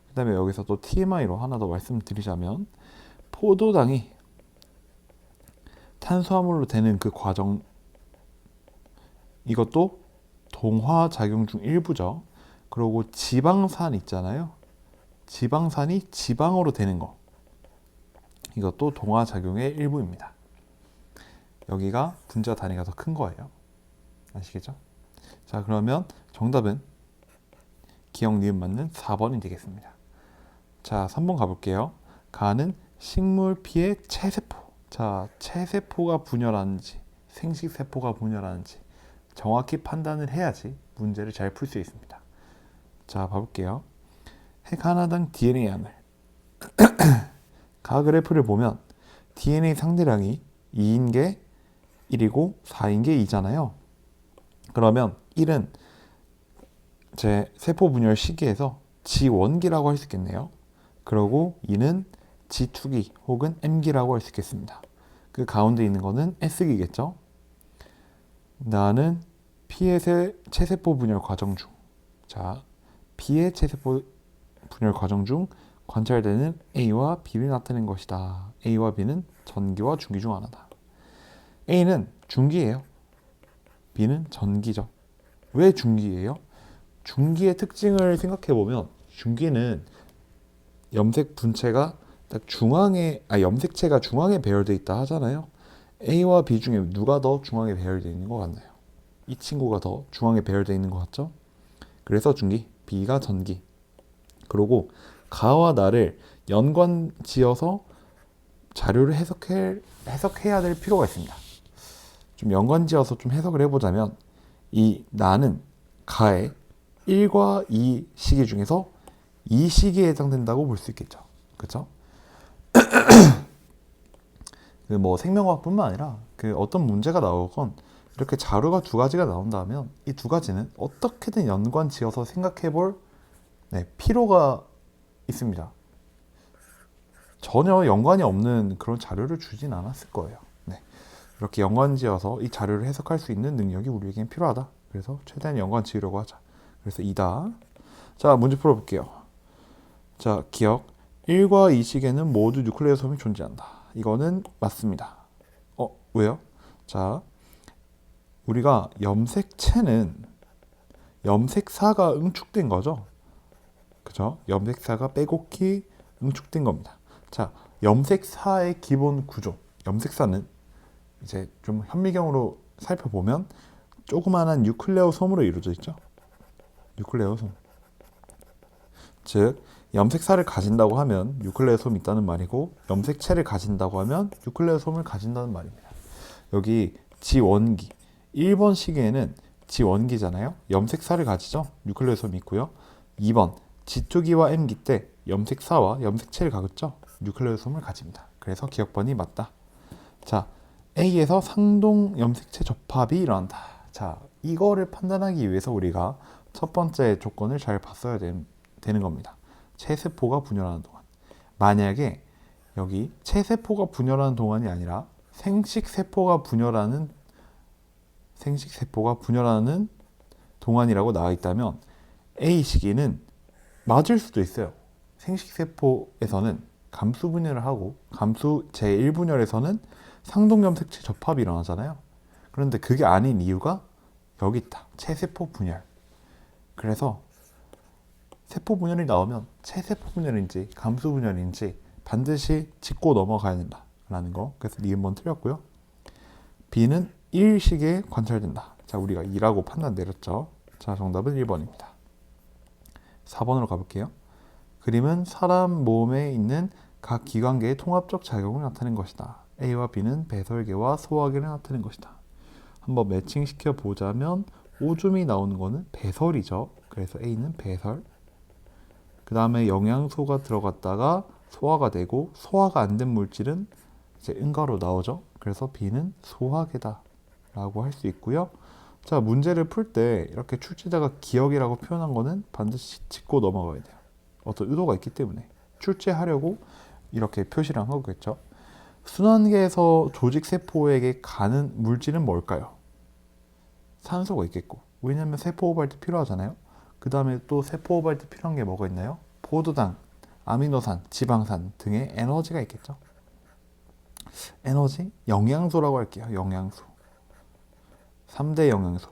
그 다음에 여기서 또 TMI로 하나 더 말씀드리자면 포도당이 탄수화물로 되는 그 과정, 이것도 동화작용 중 일부죠. 그리고 지방산 있잖아요. 지방산이 지방으로 되는 거, 이것도 동화작용의 일부입니다. 여기가 분자 단위가 더 큰 거예요. 아시겠죠? 자, 그러면 정답은 기억 니은 맞는 4번이 되겠습니다. 자, 3번 가볼게요. 가는 식물 피의 체세포. 자, 체세포가 분열하는지 생식세포가 분열하는지 정확히 판단을 해야지 문제를 잘 풀 수 있습니다. 자, 봐볼게요. 핵 하나당 DNA 양을 가 그래프를 보면 DNA 상대량이 2인 게 1이고 4인 게 2잖아요. 그러면 1은 제 세포 분열 시기에서 G1기라고 할 수 있겠네요. 그리고 2는 G2기 혹은 M기라고 할 수 있겠습니다. 그 가운데 있는 거는 S기겠죠. 나는 P의 체세포 분열 과정 중, 자, P의 체세포 분열 과정 중 관찰되는 A와 B를 나타낸 것이다. A와 B는 전기와 중기 중 하나다. A는 중기예요. B는 전기죠. 왜 중기예요? 중기의 특징을 생각해보면 중기는 염색 분체가 딱 염색체가 중앙에 배열되어 있다 하잖아요. A와 B 중에 누가 더 중앙에 배열되어 있는 것 같나요? 이 친구가 더 중앙에 배열되어 있는 것 같죠? 그래서 중기, B가 전기. 그리고 가와 나를 연관 지어서 자료를 해석해야 될 필요가 있습니다. 좀 연관 지어서 좀 해석을 해보자면 이 나는 가의 1과 2 시기 중에서 이 시기에 해당된다고 볼 수 있겠죠. 그렇죠? 뭐 생명과학뿐만 아니라 어떤 문제가 나오건 이렇게 자료가 두 가지가 나온다면 이 두 가지는 어떻게든 연관 지어서 생각해 볼 필요가 있습니다. 전혀 연관이 없는 그런 자료를 주진 않았을 거예요. 이렇게 연관 지어서 이 자료를 해석할 수 있는 능력이 우리에겐 필요하다. 그래서 최대한 연관 지으려고 하자. 그래서 이다. 자, 문제 풀어볼게요. 자, 기억. 1과 2 시계는 모두 뉴클레어 섬이 존재한다. 이거는 맞습니다. 왜요? 자, 우리가 염색체는 염색사가 응축된 거죠. 그죠? 염색사가 빼곡히 응축된 겁니다. 자, 염색사의 기본 구조. 염색사는 이제 좀 현미경으로 살펴보면 조그마한 뉴클레오솜으로 이루어져 있죠. 뉴클레오솜. 즉 염색사를 가진다고 하면 뉴클레오솜이 있다는 말이고 염색체를 가진다고 하면 뉴클레오솜을 가진다는 말입니다. 여기 지원기 1번 시기에는 지원기잖아요. 염색사를 가지죠. 뉴클레오솜이 있고요. 2번 지투기와 M기 때 염색사와 염색체를 가졌죠. 뉴클레오솜을 가집니다. 그래서 기억번이 맞다. 자, A에서 상동 염색체 접합이 일어난다. 자, 이거를 판단하기 위해서 우리가 첫 번째 조건을 잘 봤어야 되는 겁니다. 체세포가 분열하는 동안. 만약에 여기 체세포가 분열하는 동안이 아니라 생식세포가 분열하는 동안이라고 나와 있다면 A 시기는 맞을 수도 있어요. 생식세포에서는 감수 분열을 하고 감수 제1분열에서는 상동염색체 접합이 일어나잖아요. 그런데 그게 아닌 이유가 여기 있다. 체세포 분열. 그래서 세포 분열이 나오면 체세포 분열인지 감수 분열인지 반드시 짚고 넘어가야 된다라는 거. 그래서 니은번 틀렸고요. B는 1시기에 관찰된다. 자, 우리가 2라고 판단 내렸죠. 자, 정답은 1번입니다. 4번으로 가볼게요. 그림은 사람 몸에 있는 각 기관계의 통합적 작용을 나타낸 것이다. A와 B는 배설계와 소화계를 나타낸 것이다. 한번 매칭시켜 보자면 오줌이 나오는 거는 배설이죠. 그래서 A는 배설. 그 다음에 영양소가 들어갔다가 소화가 되고 소화가 안 된 물질은 이제 응가로 나오죠. 그래서 B는 소화계다 라고 할 수 있고요. 자, 문제를 풀 때 이렇게 출제자가 기억이라고 표현한 거는 반드시 짚고 넘어가야 돼요. 어떤 의도가 있기 때문에 출제하려고 이렇게 표시를 한 거겠죠. 순환계에서 조직세포에게 가는 물질은 뭘까요? 산소가 있겠고, 왜냐면 세포 호흡할 때 필요하잖아요. 그 다음에 또 세포 호흡할 때 필요한 게 뭐가 있나요? 포도당, 아미노산, 지방산 등의 에너지가 있겠죠. 에너지? 영양소라고 할게요. 영양소. 3대 영양소.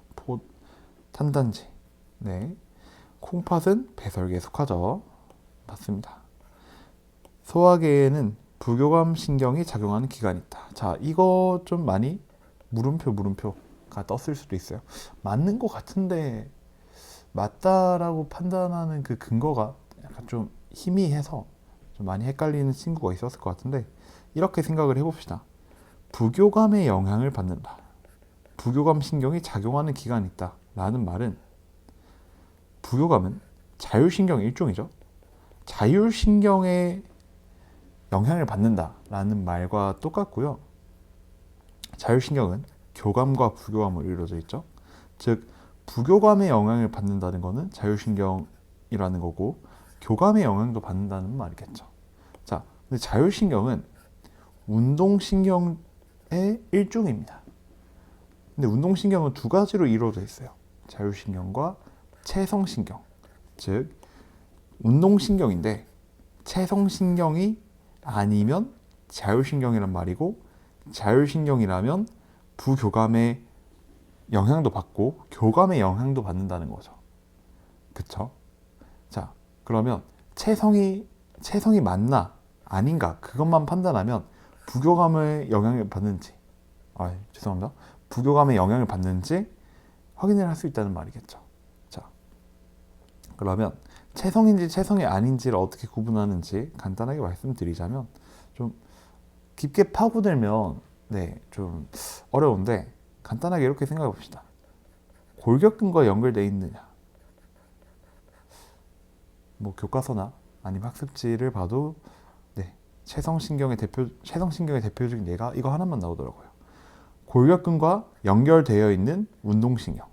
탄단지. 네. 콩팥은 배설계에 속하죠. 맞습니다. 소화계에는 부교감 신경이 작용하는 기관이 있다. 자, 이거 좀 많이 물음표가 떴을 수도 있어요. 맞는 것 같은데 맞다라고 판단하는 그 근거가 약간 좀 희미해서 좀 많이 헷갈리는 친구가 있었을 것 같은데 이렇게 생각을 해봅시다. 부교감의 영향을 받는다. 부교감 신경이 작용하는 기관이 있다. 라는 말은 부교감은 자율신경의 일종이죠. 자율신경의 영향을 받는다라는 말과 똑같고요. 자율신경은 교감과 부교감으로 이루어져 있죠. 즉 부교감의 영향을 받는다는 것은 자율신경이라는 거고 교감의 영향도 받는다는 말이겠죠. 자, 근데 자율신경은 운동신경의 일종입니다. 근데 운동신경은 두 가지로 이루어져 있어요. 자율신경과 체성신경. 즉 운동신경인데 체성신경이 아니면 자율신경이란 말이고 자율신경이라면 부교감의 영향도 받고 교감의 영향도 받는다는 거죠. 그쵸? 자, 그러면 체성이 맞나 아닌가 그것만 판단하면 부교감의 영향을 받는지 죄송합니다. 부교감의 영향을 받는지 확인을 할 수 있다는 말이겠죠. 자, 그러면 체성인지 체성이 아닌지를 어떻게 구분하는지 간단하게 말씀드리자면 좀 깊게 파고들면 좀 어려운데 간단하게 이렇게 생각해 봅시다. 골격근과 연결되어 있느냐? 뭐 교과서나 아니면 학습지를 봐도 네, 체성신경의 대표적인 예가 이거 하나만 나오더라고요. 골격근과 연결되어 있는 운동신경.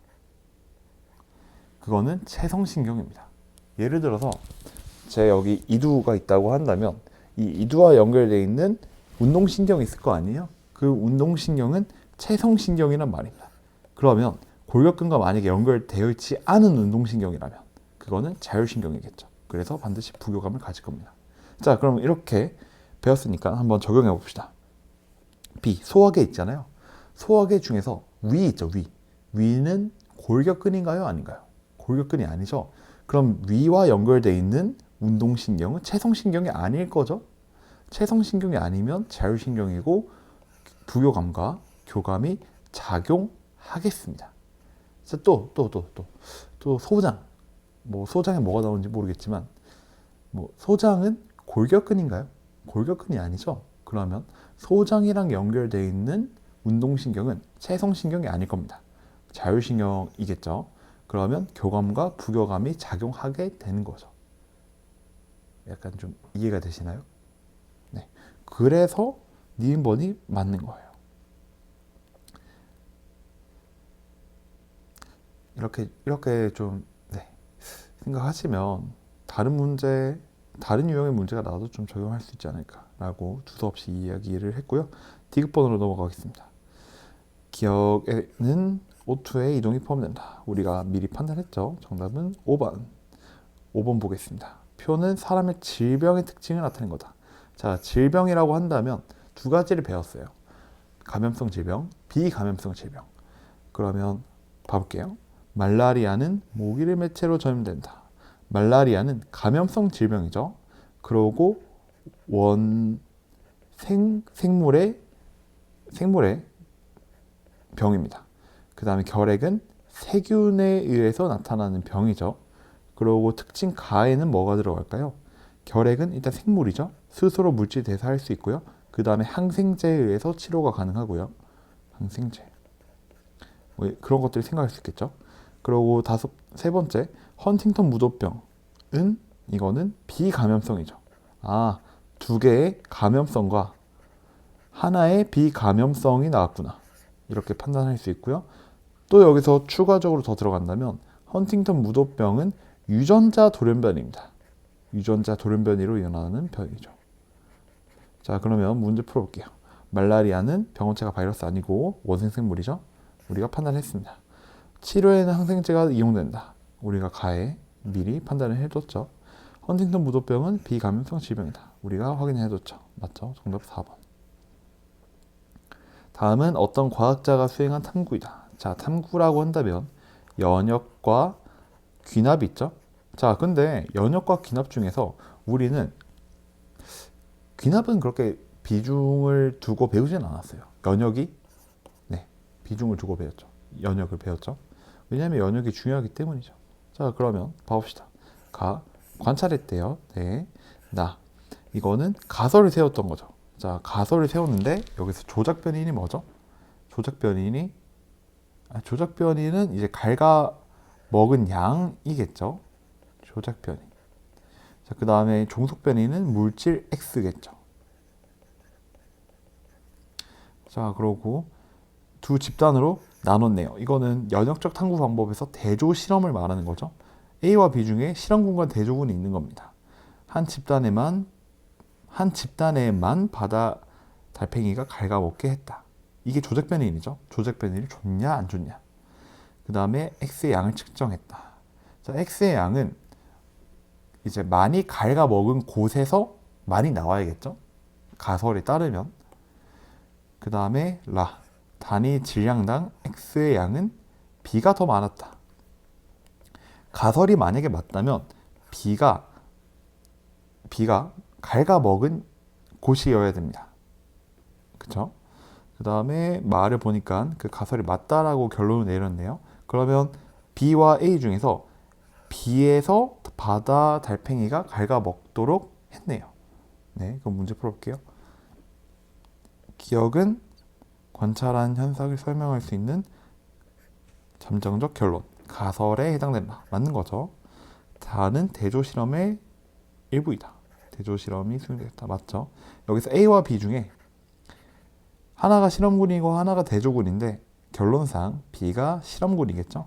그거는 체성신경입니다. 예를 들어서 제가 여기 이두가 있다고 한다면 이 이두와 연결되어 있는 운동신경이 있을 거 아니에요? 그 운동신경은 체성신경이란 말입니다. 그러면 골격근과 만약에 연결되어 있지 않은 운동신경이라면 그거는 자율신경이겠죠. 그래서 반드시 부교감을 가질 겁니다. 자, 그럼 이렇게 배웠으니까 한번 적용해 봅시다. B, 소화계 있잖아요. 소화계 중에서 위 있죠, 위. 위는 골격근인가요, 아닌가요? 골격근이 아니죠. 그럼 위와 연결되어 있는 운동신경은 체성신경이 아닐 거죠? 체성신경이 아니면 자율신경이고 부교감과 교감이 작용하겠습니다. 자, 또 소장. 뭐 소장에 뭐가 나오는지 모르겠지만 뭐 소장은 골격근인가요? 골격근이 아니죠. 그러면 소장이랑 연결되어 있는 운동신경은 체성신경이 아닐 겁니다. 자율신경이겠죠. 그러면 교감과 부교감이 작용하게 되는 거죠. 약간 좀 이해가 되시나요? 네. 그래서 니은번이 맞는 거예요. 이렇게 좀 생각하시면 다른 유형의 문제가 나와도 좀 적용할 수 있지 않을까라고 두서없이 이야기를 했고요. 디귿번으로 넘어가겠습니다. 기억에는 O2의 이동이 포함된다. 우리가 미리 판단했죠. 정답은 5번. 5번 보겠습니다. 표는 사람의 질병의 특징을 나타낸 거다. 자, 질병이라고 한다면 두 가지를 배웠어요. 감염성 질병, 비감염성 질병. 그러면 봐볼게요. 말라리아는 모기를 매체로 전염된다. 말라리아는 감염성 질병이죠. 그러고 생물의 병입니다. 그 다음에 결핵은 세균에 의해서 나타나는 병이죠. 그리고 특징 가에는 뭐가 들어갈까요? 결핵은 일단 생물이죠. 스스로 물질 대사할 수 있고요. 그 다음에 항생제에 의해서 치료가 가능하고요. 항생제. 뭐 그런 것들이 생각할 수 있겠죠. 그리고 세 번째, 헌팅턴 무도병은 이거는 비감염성이죠. 두 개의 감염성과 하나의 비감염성이 나왔구나. 이렇게 판단할 수 있고요. 또 여기서 추가적으로 더 들어간다면 헌팅턴 무도병은 유전자 돌연변입니다. 유전자 돌연변이로 일어나는 병이죠. 자, 그러면 문제 풀어볼게요. 말라리아는 병원체가 바이러스 아니고 원생생물이죠. 우리가 판단했습니다. 치료에는 항생제가 이용된다. 우리가 가에 미리 판단을 해뒀죠. 헌팅턴 무도병은 비감염성 질병이다. 우리가 확인해뒀죠. 맞죠? 정답 4번. 다음은 어떤 과학자가 수행한 탐구이다. 자, 탐구라고 한다면 연역과 귀납이 있죠. 자, 근데 연역과 귀납 중에서 우리는 귀납은 그렇게 비중을 두고 배우진 않았어요. 연역이 비중을 두고 배웠죠. 연역을 배웠죠. 왜냐하면 연역이 중요하기 때문이죠. 자, 그러면 봐봅시다. 관찰했대요. 네. 이거는 가설을 세웠던 거죠. 자, 가설을 세웠는데 여기서 조작변인이 뭐죠? 조작변인은 이제 갉아 먹은 양이겠죠. 조작변인. 자, 그 다음에 종속변인은 물질 X겠죠. 자, 그러고 두 집단으로 나눴네요. 이거는 연역적 탐구 방법에서 대조 실험을 말하는 거죠. A와 B 중에 실험군과 대조군이 있는 겁니다. 한 집단에만 바다 달팽이가 갉아먹게 했다. 이게 조작변인이죠. 조작변인이 좋냐 안 좋냐. 그 다음에 X의 양을 측정했다. 자, X의 양은 이제 많이 갉아먹은 곳에서 많이 나와야겠죠. 가설에 따르면. 그 다음에 단위 질량당 X의 양은 B가 더 많았다. 가설이 만약에 맞다면 B가 갉아먹은 곳이어야 됩니다. 그쵸? 그 다음에 말을 보니까 그 가설이 맞다라고 결론을 내렸네요. 그러면 B와 A 중에서 B에서 바다 달팽이가 갉아먹도록 했네요. 네, 그럼 문제 풀어볼게요. 기억은 관찰한 현상을 설명할 수 있는 잠정적 결론, 가설에 해당된다. 맞는 거죠. 다는 대조 실험의 일부이다. 대조 실험이 수행되었다. 맞죠? 여기서 A와 B 중에 하나가 실험군이고 하나가 대조군인데 결론상 B가 실험군이겠죠?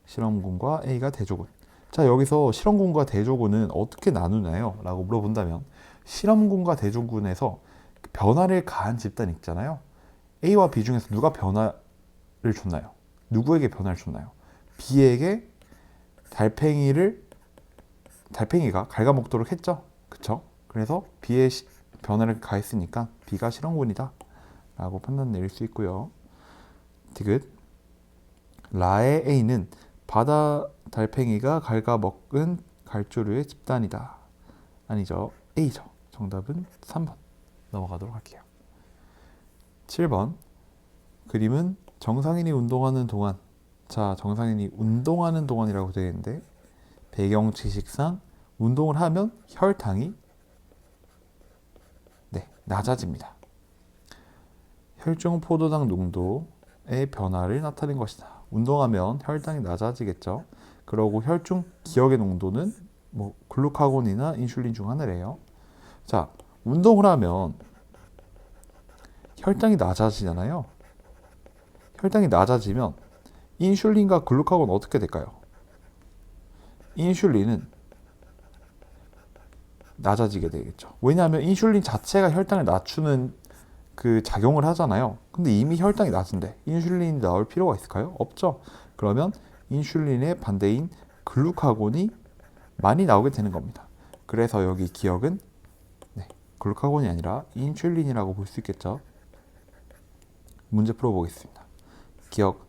실험군과 A가 대조군. 자, 여기서 실험군과 대조군은 어떻게 나누나요? 라고 물어본다면 실험군과 대조군에서 변화를 가한 집단 있잖아요. A와 B 중에서 누가 변화를 줬나요? 누구에게 변화를 줬나요? B에게 달팽이가 갉아먹도록 했죠. 그쵸? 그래서 B의 변화를 가했으니까 B가 실험군이다 라고 판단 내릴 수 있고요. 디귿. 라의 A는 바다 달팽이가 갉아먹은 갈조류의 집단이다. 아니죠. A죠. 정답은 3번. 넘어가도록 할게요. 7번. 그림은 정상인이 운동하는 동안. 자, 정상인이 운동하는 동안이라고 되어 있는데 배경 지식상 운동을 하면 혈당이 낮아집니다. 혈중 포도당 농도의 변화를 나타낸 것이다. 운동하면 혈당이 낮아지겠죠. 그러고 혈중 기억의 농도는 글루카곤이나 인슐린 중 하나래요. 자, 운동을 하면 혈당이 낮아지잖아요. 혈당이 낮아지면 인슐린과 글루카곤은 어떻게 될까요? 인슐린은 낮아지게 되겠죠. 왜냐하면 인슐린 자체가 혈당을 낮추는 그 작용을 하잖아요. 근데 이미 혈당이 낮은데 인슐린이 나올 필요가 있을까요? 없죠. 그러면 인슐린의 반대인 글루카곤이 많이 나오게 되는 겁니다. 그래서 여기 기억은 글루카곤이 아니라 인슐린이라고 볼 수 있겠죠. 문제 풀어보겠습니다. 기억.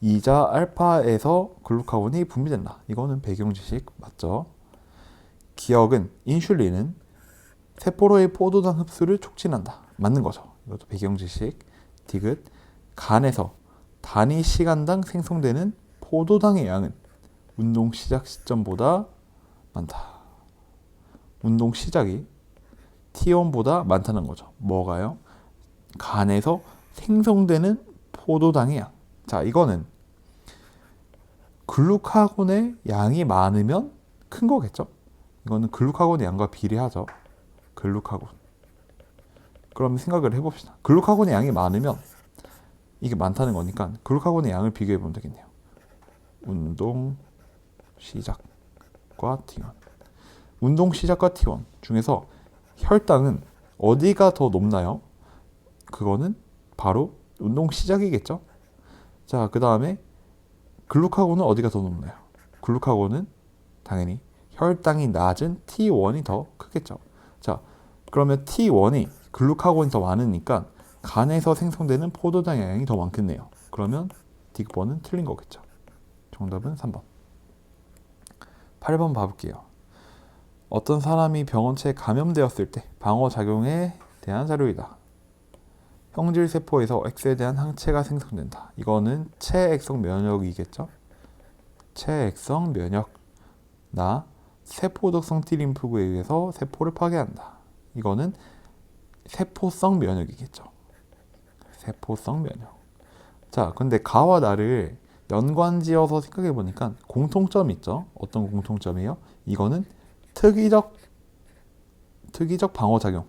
이자 알파에서 글루카곤이 분비된다. 이거는 배경 지식 맞죠? 기억은 인슐린은 세포로의 포도당 흡수를 촉진한다. 맞는 거죠. 이것도 배경 지식. 디귿. 간에서 단위 시간당 생성되는 포도당의 양은 운동 시작 시점보다 많다. 운동 시작이 T1보다 많다는 거죠. 뭐가요? 간에서 생성되는 포도당의 양. 자, 이거는 글루카곤의 양이 많으면 큰 거겠죠? 이거는 글루카곤의 양과 비례하죠. 글루카곤. 그럼 생각을 해봅시다. 글루카곤의 양이 많으면 이게 많다는 거니까 글루카곤의 양을 비교해 보면 되겠네요. 운동 시작과 T1. 운동 시작과 T1 중에서 혈당은 어디가 더 높나요? 그거는 바로 운동 시작이겠죠? 자, 그 다음에 글루카곤은 어디가 더 높나요? 글루카곤은 당연히 혈당이 낮은 T1이 더 크겠죠. 자, 그러면 T1이 글루카곤이 더 많으니까 간에서 생성되는 포도당의 양이 더 많겠네요. 그러면 디귿번은 틀린 거겠죠. 정답은 3번. 8번 봐볼게요. 어떤 사람이 병원체에 감염되었을 때 방어작용에 대한 자료이다. 형질세포에서 X에 대한 항체가 생성된다. 이거는 체액성 면역이겠죠? 체액성 면역. 나 세포독성 T림프구에 의해서 세포를 파괴한다. 이거는 세포성 면역이겠죠. 세포성 면역. 자, 근데 가와 나를 연관지어서 생각해 보니까 공통점이 있죠. 어떤 공통점이에요? 이거는 특이적 방어작용.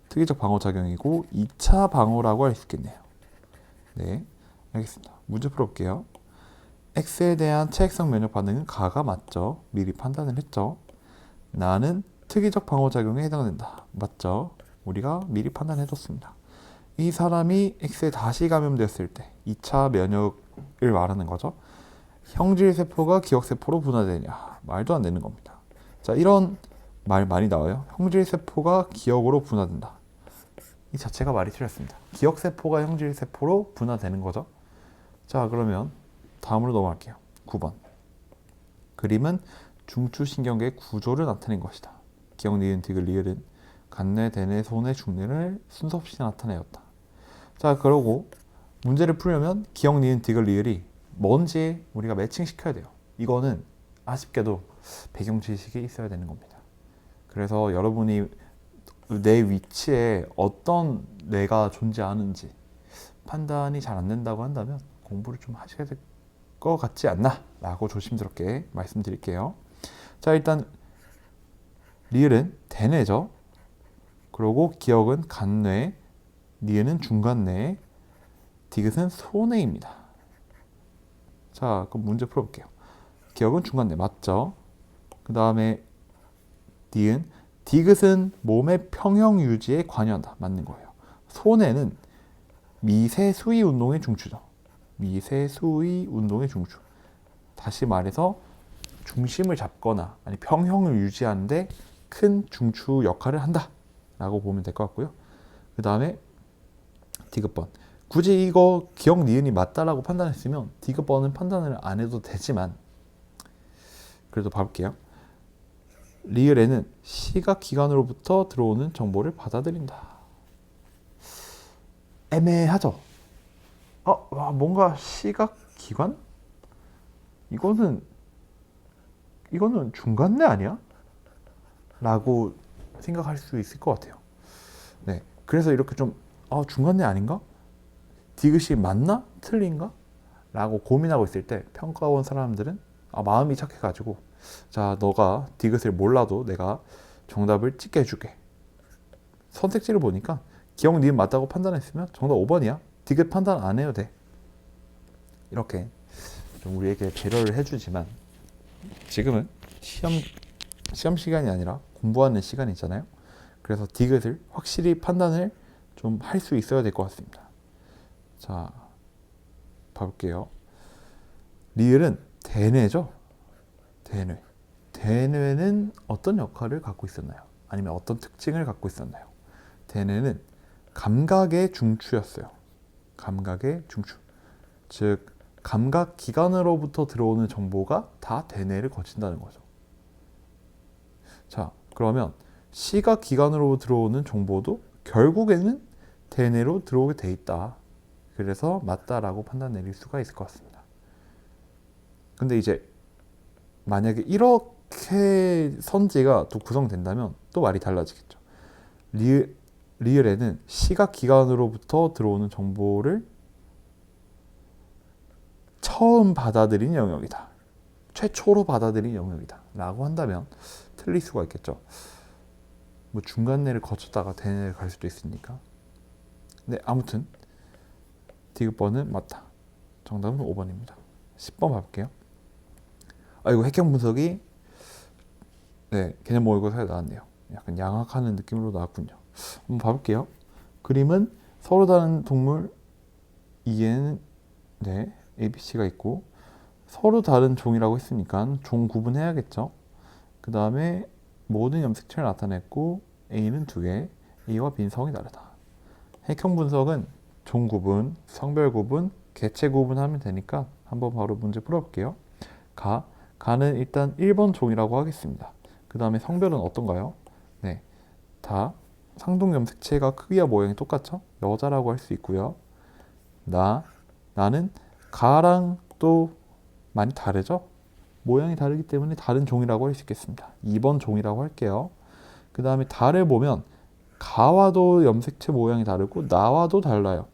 특이적 방어작용이고 2차 방어라고 할 수 있겠네요. 네, 알겠습니다. 문제 풀어볼게요. X에 대한 체액성 면역 반응은 가가 맞죠? 미리 판단을 했죠. 나는 특이적 방어작용에 해당된다. 맞죠? 우리가 미리 판단해뒀습니다. 이 사람이 X에 다시 감염되었을 때 2차 면역을 말하는 거죠. 형질세포가 기억세포로 분화되냐? 말도 안 되는 겁니다. 자, 이런 말 많이 나와요. 형질세포가 기억으로 분화된다. 이 자체가 말이 틀렸습니다. 기억세포가 형질세포로 분화되는 거죠. 자, 그러면 다음으로 넘어갈게요. 9번. 그림은 중추신경계의 구조를 나타낸 것이다. 기억, 니은, 디귿, 리을은 간뇌, 대뇌, 소뇌, 중뇌를 순서 없이 나타내었다. 자, 그러고 문제를 풀려면 기억, 니은, 디귿, 리을이 뭔지 우리가 매칭시켜야 돼요. 이거는 아쉽게도 배경 지식이 있어야 되는 겁니다. 그래서 여러분이 내 위치에 어떤 뇌가 존재하는지 판단이 잘 안 된다고 한다면 공부를 좀 하셔야 될 것 같지 않나 라고 조심스럽게 말씀드릴게요. 자, 일단 리을은 대뇌죠. 그리고 기억은 간뇌, 니은은 중간뇌, 디귿은 소뇌입니다. 자, 그럼 문제 풀어볼게요. 기억은 중간뇌 맞죠? 그 다음에 니은, 디귿은 몸의 평형 유지에 관여한다. 맞는 거예요. 소뇌는 미세수위 운동의 중추죠. 미세수위 운동의 중추. 다시 말해서 중심을 잡거나 아니 평형을 유지하는데 큰 중추 역할을 한다 라고 보면 될 것 같고요. 그 다음에 디귿번. 굳이 이거 기억 니은이 맞다라고 판단했으면 디귿번은 판단을 안 해도 되지만 그래도 봐볼게요. 리을에는 시각기관으로부터 들어오는 정보를 받아들인다. 애매하죠? 뭔가 시각기관? 이거는 중간뇌 아니야? 라고 생각할 수 있을 것 같아요. 네, 그래서 이렇게 좀 중간뇌 아닌가? 디귿이 맞나? 틀린가? 라고 고민하고 있을 때 평가원 사람들은 마음이 착해가지고 자, 너가 디귿을 몰라도 내가 정답을 찍게 해줄게. 선택지를 보니까 기억 니은 맞다고 판단했으면 정답 5번이야. 디귿 판단 안 해도 돼. 이렇게 좀 우리에게 배려를 해주지만 지금은 시험 시간이 아니라 공부하는 시간이 있잖아요. 그래서 디귿을 확실히 판단을 좀 할 수 있어야 될 것 같습니다. 자, 봐볼게요. 리을은 대뇌죠. 대뇌. 대뇌는 어떤 역할을 갖고 있었나요? 아니면 어떤 특징을 갖고 있었나요? 대뇌는 감각의 중추였어요. 감각의 중추. 즉 감각 기관으로부터 들어오는 정보가 다 대뇌를 거친다는 거죠. 자, 그러면 시각 기관으로 들어오는 정보도 결국에는 대뇌로 들어오게 돼 있다. 그래서 맞다라고 판단 내릴 수가 있을 것 같습니다. 근데 이제 만약에 이렇게 선지가 또 구성된다면 또 말이 달라지겠죠. 리을에는 시각 기관으로부터 들어오는 정보를 처음 받아들인 영역이다. 최초로 받아들인 영역이다. 라고 한다면 틀릴 수가 있겠죠. 뭐 중간뇌를 거쳤다가 대뇌를 갈 수도 있으니까. 근데 아무튼 디귿번은 맞다. 정답은 5번입니다. 10번 봐볼게요. 이거 핵형 분석이 개념 모의고사에 나왔네요. 약간 양악하는 느낌으로 나왔군요. 한번 봐볼게요. 그림은 서로 다른 동물 이에는 ABC가 있고 서로 다른 종이라고 했으니까 종 구분해야겠죠. 그 다음에 모든 염색체를 나타냈고 A는 2개, A와 B는 성이 다르다. 핵형 분석은 종 구분, 성별 구분, 개체 구분하면 되니까 한번 바로 문제 풀어볼게요. 가는 일단 1번 종이라고 하겠습니다. 그 다음에 성별은 어떤가요? 다 상동 염색체가 크기와 모양이 똑같죠? 여자라고 할 수 있고요. 나는 가랑 또 많이 다르죠? 모양이 다르기 때문에 다른 종이라고 할 수 있겠습니다. 2번 종이라고 할게요. 그 다음에 다를 보면 가와도 염색체 모양이 다르고 나와도 달라요.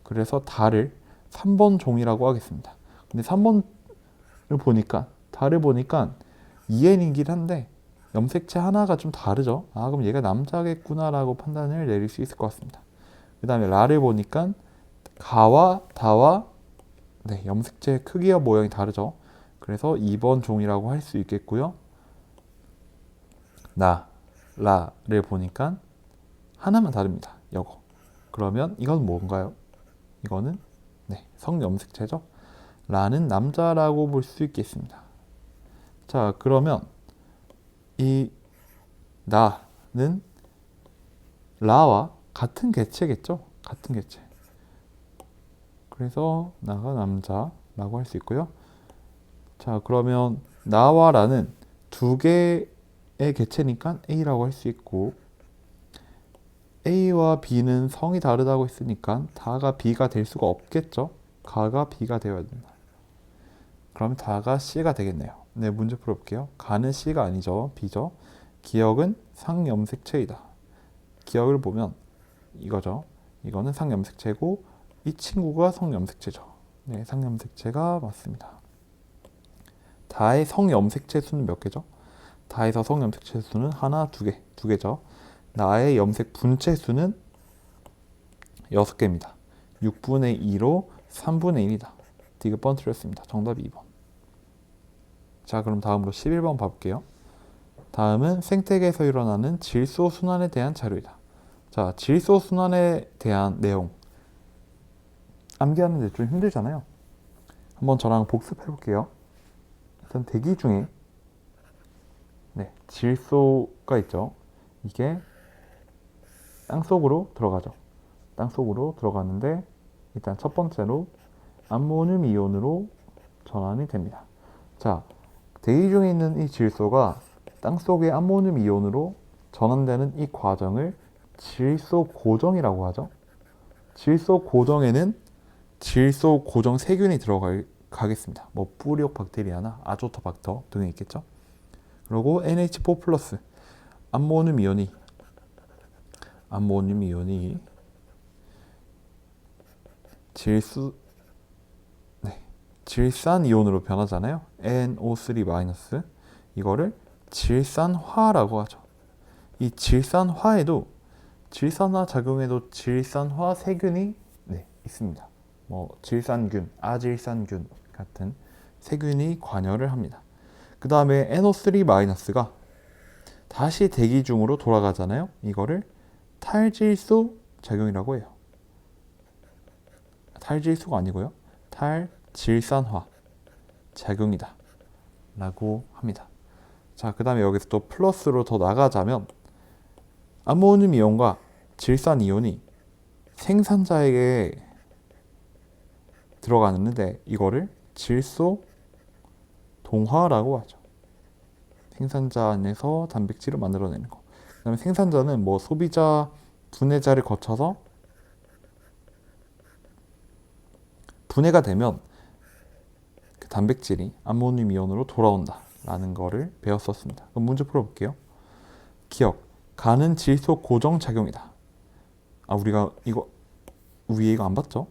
그래서 다를 3번 종이라고 하겠습니다. 근데 3번을 보니까 달을 보니까 EN이긴 한데 염색체 하나가 좀 다르죠. 그럼 얘가 남자겠구나라고 판단을 내릴 수 있을 것 같습니다. 그 다음에 라를 보니까 가와 다와 염색체 크기와 모양이 다르죠. 그래서 2번 종이라고 할 수 있겠고요. 라를 보니까 하나만 다릅니다. 요거. 그러면 이건 뭔가요? 이거는 성염색체죠. 라는 남자라고 볼 수 있겠습니다. 자, 그러면 이 나는 라와 같은 개체겠죠? 같은 개체. 그래서 나가 남자라고 할 수 있고요. 자, 그러면 나와 라는 두 개의 개체니까 A라고 할 수 있고 A와 B는 성이 다르다고 했으니까 다가 B가 될 수가 없겠죠? 가가 B가 되어야 된다. 그럼 다가 C가 되겠네요. 문제 풀어볼게요. 가는 C가 아니죠. B죠. 기억은 상염색체이다. 기억을 보면 이거죠. 이거는 상염색체고 이 친구가 성염색체죠. 네, 상염색체가 맞습니다. 다의 성염색체 수는 몇 개죠? 다에서 성염색체 수는 하나, 두 개죠. 나의 염색 분체 수는 6개입니다. 6분의 2로 3분의 1이다. 디귿번 틀렸습니다. 정답 2번. 자, 그럼 다음으로 11번 봐볼게요. 다음은 생태계에서 일어나는 질소 순환에 대한 자료이다. 자, 질소 순환에 대한 내용 암기하는데 좀 힘들잖아요. 한번 저랑 복습해 볼게요. 일단 대기 중에 질소가 있죠. 이게 땅속으로 들어가죠. 땅속으로 들어가는데 일단 첫 번째로 암모늄 이온으로 전환이 됩니다. 자, 대기 중에 있는 이 질소가 땅속의 암모늄 이온으로 전환되는 이 과정을 질소 고정이라고 하죠. 질소 고정에는 질소 고정 세균이 들어가겠습니다. 뭐 뿌리옥 박테리아나 아조토박터 등이 있겠죠. 그리고 NH4 플러스 암모늄 이온이 질산 이온으로 변하잖아요. NO3 마이너스 이거를 질산화라고 하죠. 이 질산화에도 질산화 작용에도 질산화 세균이 있습니다. 뭐 질산균, 아질산균 같은 세균이 관여를 합니다. 그 다음에 NO3 마이너스가 다시 대기 중으로 돌아가잖아요. 이거를 탈질소 작용이라고 해요. 탈질소가 아니고요. 탈질산화 작용이다 라고 합니다. 자, 그 다음에 여기서 또 플러스로 더 나가자면 암모늄 이온과 질산 이온이 생산자에게 들어가는데 이거를 질소 동화라고 하죠. 생산자 안에서 단백질을 만들어내는 거. 그 다음에 생산자는 뭐 소비자 분해자를 거쳐서 분해가 되면 그 단백질이 암모늄 이온으로 돌아온다 라는 거를 배웠었습니다. 그럼 문제 풀어볼게요. 기억, 가는 질소 고정 작용이다. 우리가 이거 위에 이거 안 봤죠?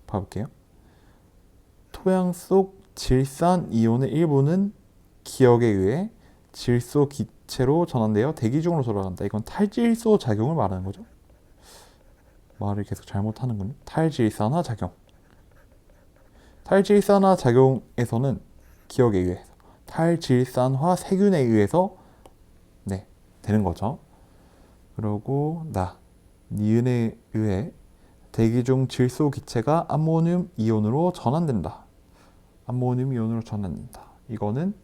봐볼게요. 토양 속 질산 이온의 일부는 기억에 의해 질소 기체로 전환되어 대기 중으로 돌아간다. 이건 탈질소 작용을 말하는 거죠. 말을 계속 잘못하는군요. 탈질산화 작용. 탈질산화 작용에서는 기억에 의해서 탈질산화 세균에 의해서 되는 거죠. 그리고 니은에 의해 대기 중 질소 기체가 암모늄 이온으로 전환된다. 암모늄 이온으로 전환된다. 이거는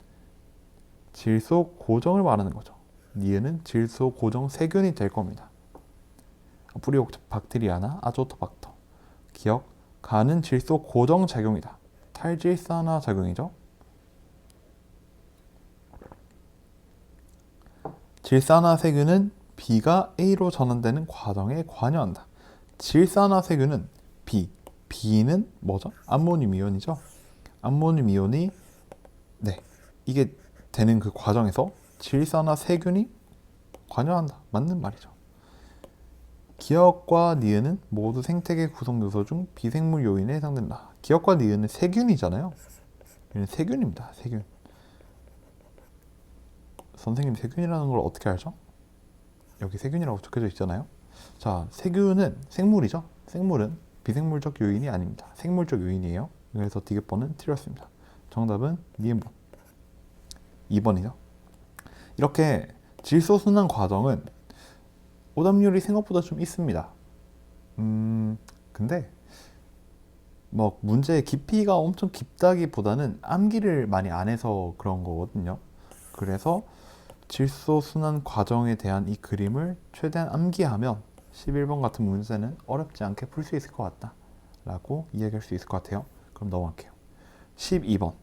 질소 고정을 말하는 거죠. 니은은 질소 고정 세균이 될 겁니다. 뿌리옥 박테리아나 아조토박터. 기억, 가는 질소 고정 작용이다. 탈질산화 작용이죠. 질산화 세균은 B가 A로 전환되는 과정에 관여한다. 질산화 세균은 B는 뭐죠? 암모늄 이온이죠. 암모늄 이온이 이게 되는 그 과정에서 질산화 세균이 관여한다. 맞는 말이죠. 기억과 니은은 모두 생태계 구성 요소 중 비생물 요인에 해당된다. 기억과 니은은 세균이잖아요. 얘는 세균입니다. 세균. 선생님 세균이라는 걸 어떻게 알죠? 여기 세균이라고 적혀져 있잖아요. 자, 세균은 생물이죠. 생물은 비생물적 요인이 아닙니다. 생물적 요인이에요. 그래서 디귿번은 틀렸습니다. 정답은 니은번 2번이죠. 이렇게 질소 순환 과정은 오답률이 생각보다 좀 있습니다. 근데 뭐 문제의 깊이가 엄청 깊다기보다는 암기를 많이 안 해서 그런 거거든요. 그래서 질소 순환 과정에 대한 이 그림을 최대한 암기하면 11번 같은 문제는 어렵지 않게 풀 수 있을 것 같다 라고 이야기할 수 있을 것 같아요. 그럼 넘어갈게요. 12번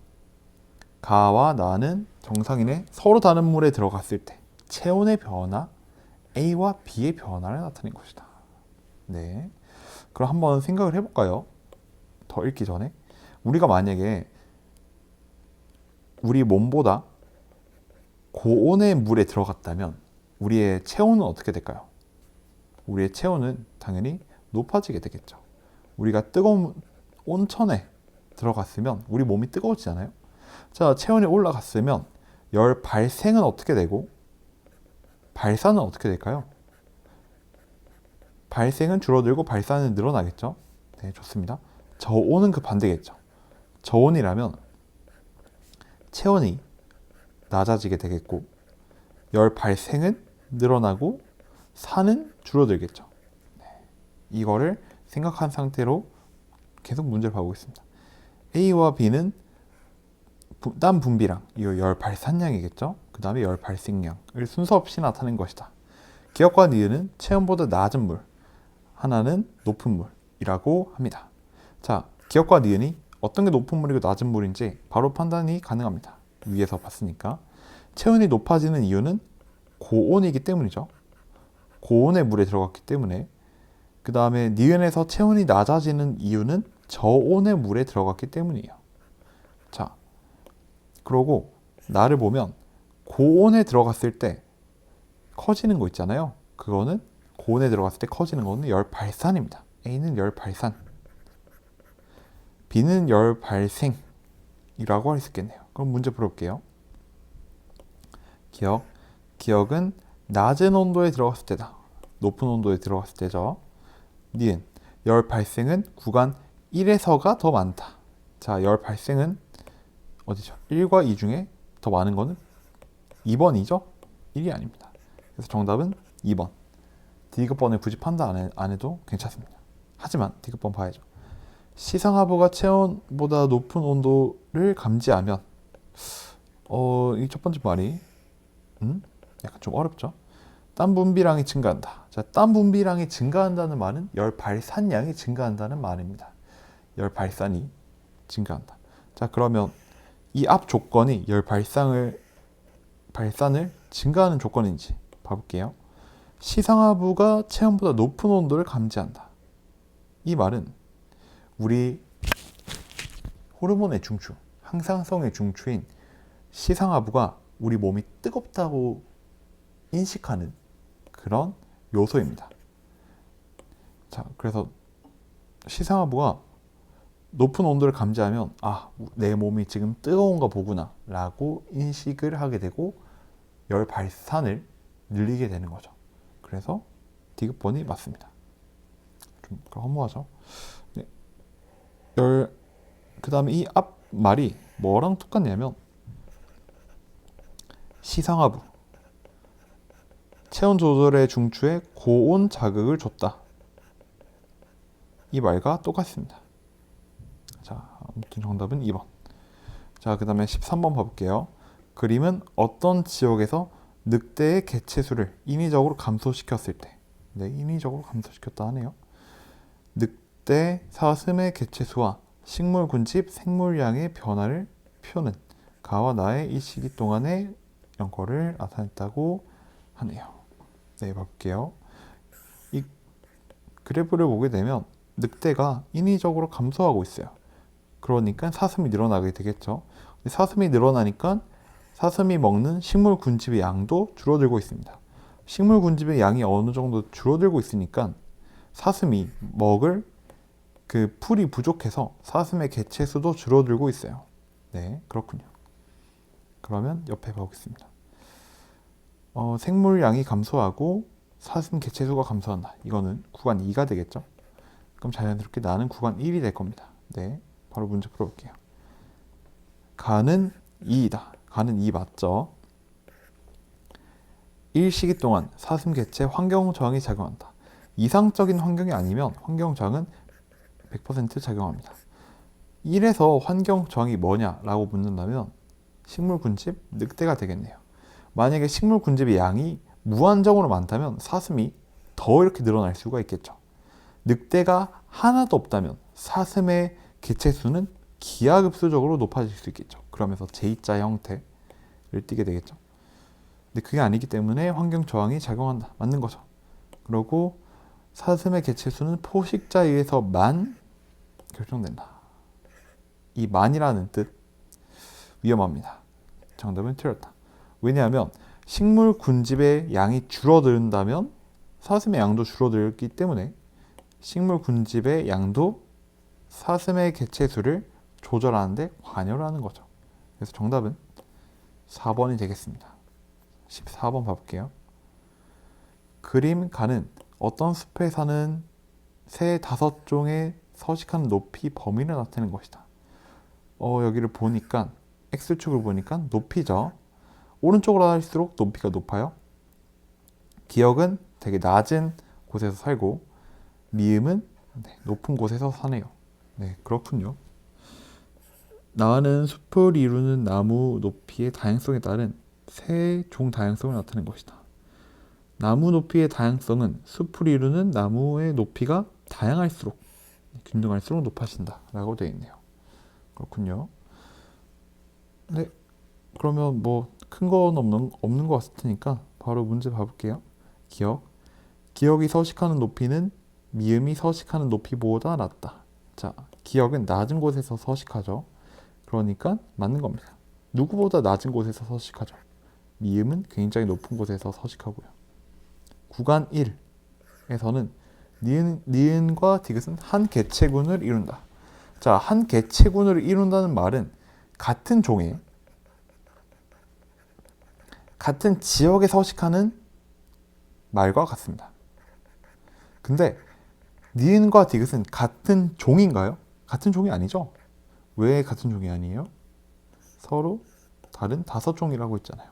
가와 나는 정상인의 서로 다른 물에 들어갔을 때 체온의 변화 A와 B의 변화를 나타낸 것이다. 그럼 한번 생각을 해볼까요? 더 읽기 전에 우리가 만약에 우리 몸보다 고온의 물에 들어갔다면 우리의 체온은 어떻게 될까요? 우리의 체온은 당연히 높아지게 되겠죠. 우리가 뜨거운 온천에 들어갔으면 우리 몸이 뜨거워지잖아요. 자, 체온이 올라갔으면 열 발생은 어떻게 되고 발산은 어떻게 될까요? 발생은 줄어들고 발산은 늘어나겠죠. 네, 좋습니다. 저온은 그 반대겠죠. 저온이라면 체온이 낮아지게 되겠고 열 발생은 늘어나고 산은 줄어들겠죠. 네, 이거를 생각한 상태로 계속 문제를 봐보고 있습니다. A와 B는 땀 분비량, 이거 열 발산량이겠죠. 그 다음에 열 발생량을 순서 없이 나타낸 것이다. 기억과 니은은 체온보다 낮은 물, 하나는 높은 물이라고 합니다. 자, 기억과 니은이 어떤 게 높은 물이고 낮은 물인지 바로 판단이 가능합니다. 위에서 봤으니까. 체온이 높아지는 이유는 고온이기 때문이죠. 고온의 물에 들어갔기 때문에. 그 다음에 니은에서 체온이 낮아지는 이유는 저온의 물에 들어갔기 때문이에요. 자, 그러고 나를 보면 고온에 들어갔을 때 커지는 거 있잖아요. 그거는 고온에 들어갔을 때 커지는 거는 열 발산입니다. A는 열 발산, B는 열 발생이라고 할 수 있겠네요. 그럼 문제 풀어볼게요. 기억은 낮은 온도에 들어갔을 때다. 높은 온도에 들어갔을 때죠. 니은 열 발생은 구간 1에서가 더 많다. 자, 열 발생은 어디죠? 1과 2 중에 더 많은 거는 2번이죠? 1이 아닙니다. 그래서 정답은 2번. D급번을 굳이 판단 안 해도 괜찮습니다. 하지만 D급번 봐야죠. 시상하부가 체온보다 높은 온도를 감지하면 이 첫 번째 말이 약간 좀 어렵죠? 땀 분비량이 증가한다. 자, 땀 분비량이 증가한다는 말은 열 발산량이 증가한다는 말입니다. 열 발산이 증가한다. 자, 그러면 이 앞 조건이 열 발산을 증가하는 조건인지 봐볼게요. 시상하부가 체온보다 높은 온도를 감지한다. 이 말은 우리 호르몬의 중추, 항상성의 중추인 시상하부가 우리 몸이 뜨겁다고 인식하는 그런 요소입니다. 자, 그래서 시상하부가 높은 온도를 감지하면 내 몸이 지금 뜨거운가 보구나 라고 인식을 하게 되고 열 발산을 늘리게 되는 거죠. 그래서 D급번이 맞습니다. 좀 허무하죠. 네. 그 다음에 이 앞 말이 뭐랑 똑같냐면 시상하부 체온 조절의 중추에 고온 자극을 줬다. 이 말과 똑같습니다. 자, 아무튼 정답은 2번. 자, 그 다음에 13번 봐볼게요. 그림은 어떤 지역에서 늑대의 개체수를 인위적으로 감소시켰을 때, 네, 인위적으로 감소시켰다 하네요. 늑대 사슴의 개체수와 식물 군집 생물량의 변화를 표는 가와 나의 이 시기 동안의 연거를 나타냈다고 하네요. 네, 볼게요. 이 그래프를 보게 되면 늑대가 인위적으로 감소하고 있어요. 그러니까 사슴이 늘어나게 되겠죠. 사슴이 늘어나니까 사슴이 먹는 식물 군집의 양도 줄어들고 있습니다. 식물 군집의 양이 어느 정도 줄어들고 있으니까 사슴이 먹을 그 풀이 부족해서 사슴의 개체수도 줄어들고 있어요. 네, 그렇군요. 그러면 옆에 보겠습니다. 생물량이 감소하고 사슴 개체수가 감소한다. 이거는 구간 2가 되겠죠. 그럼 자연스럽게 나는 구간 1이 될 겁니다. 네, 바로 문제 풀어볼게요. 가는 2이다. 가는 2 맞죠? 일시기 동안 사슴 개체 환경 저항이 작용한다. 이상적인 환경이 아니면 환경 저항은 100% 작용합니다. 1에서 환경 저항이 뭐냐라고 묻는다면 식물 군집, 늑대가 되겠네요. 만약에 식물 군집의 양이 무한정으로 많다면 사슴이 더 이렇게 늘어날 수가 있겠죠. 늑대가 하나도 없다면 사슴의 개체 수는 기하급수적으로 높아질 수 있겠죠. 그러면서 J자 형태를 띠게 되겠죠. 근데 그게 아니기 때문에 환경 저항이 작용한다. 맞는 거죠. 그리고 사슴의 개체 수는 포식자에 의해서만 결정된다. 이 만이라는 뜻 위험합니다. 정답은 틀렸다. 왜냐하면 식물 군집의 양이 줄어든다면 사슴의 양도 줄어들기 때문에 식물 군집의 양도 사슴의 개체 수를 조절하는데 관여를 하는 거죠. 그래서 정답은 4번이 되겠습니다. 14번 봐볼게요. 그림가는 어떤 숲에 사는 새 5종의 서식하는 높이 범위를 나타내는 것이다. 여기를 보니까 X축을 보니까 높이죠. 오른쪽으로 할수록 높이가 높아요. 기역은 되게 낮은 곳에서 살고 미음은 높은 곳에서 사네요. 네, 그렇군요. 나는 숲을 이루는 나무 높이의 다양성에 따른 새 종 다양성을 나타낸 것이다. 나무 높이의 다양성은 숲을 이루는 나무의 높이가 다양할수록 균등할수록 높아진다 라고 되어 있네요. 그렇군요. 네, 그러면 뭐 큰 건 없는 것 같으니까 바로 문제 봐볼게요. 기역이 서식하는 높이는 미음이 서식하는 높이보다 낮다. 자, 기역은 낮은 곳에서 서식하죠. 그러니까 맞는 겁니다. 누구보다 낮은 곳에서 서식하죠. 미음은 굉장히 높은 곳에서 서식하고요. 구간 1에서는 니은과 디귿은 한 개체군을 이룬다. 자, 한 개체군을 이룬다는 말은 같은 종에 같은 지역에 서식하는 말과 같습니다. 근데 니은과 디귿은 같은 종인가요? 같은 종이 아니죠? 왜 같은 종이 아니에요? 서로 다른 5종이라고 했잖아요.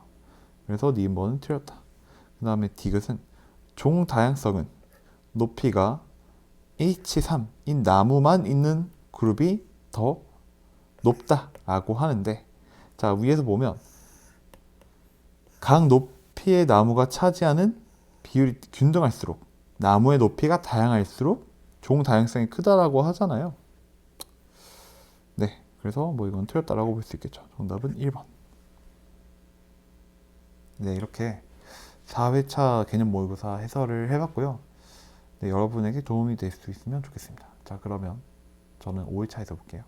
그래서 니은번은 틀렸다. 그 다음에 디귿은 종 다양성은 높이가 H3인 나무만 있는 그룹이 더 높다라고 하는데, 자, 위에서 보면 각 높이의 나무가 차지하는 비율이 균등할수록 나무의 높이가 다양할수록 종 다양성이 크다라고 하잖아요. 네, 그래서 뭐 이건 틀렸다라고 볼 수 있겠죠. 정답은 1번. 네, 이렇게 4회차 개념 모의고사 해설을 해봤고요. 네, 여러분에게 도움이 될 수 있으면 좋겠습니다. 자, 그러면 저는 5회차에서 볼게요.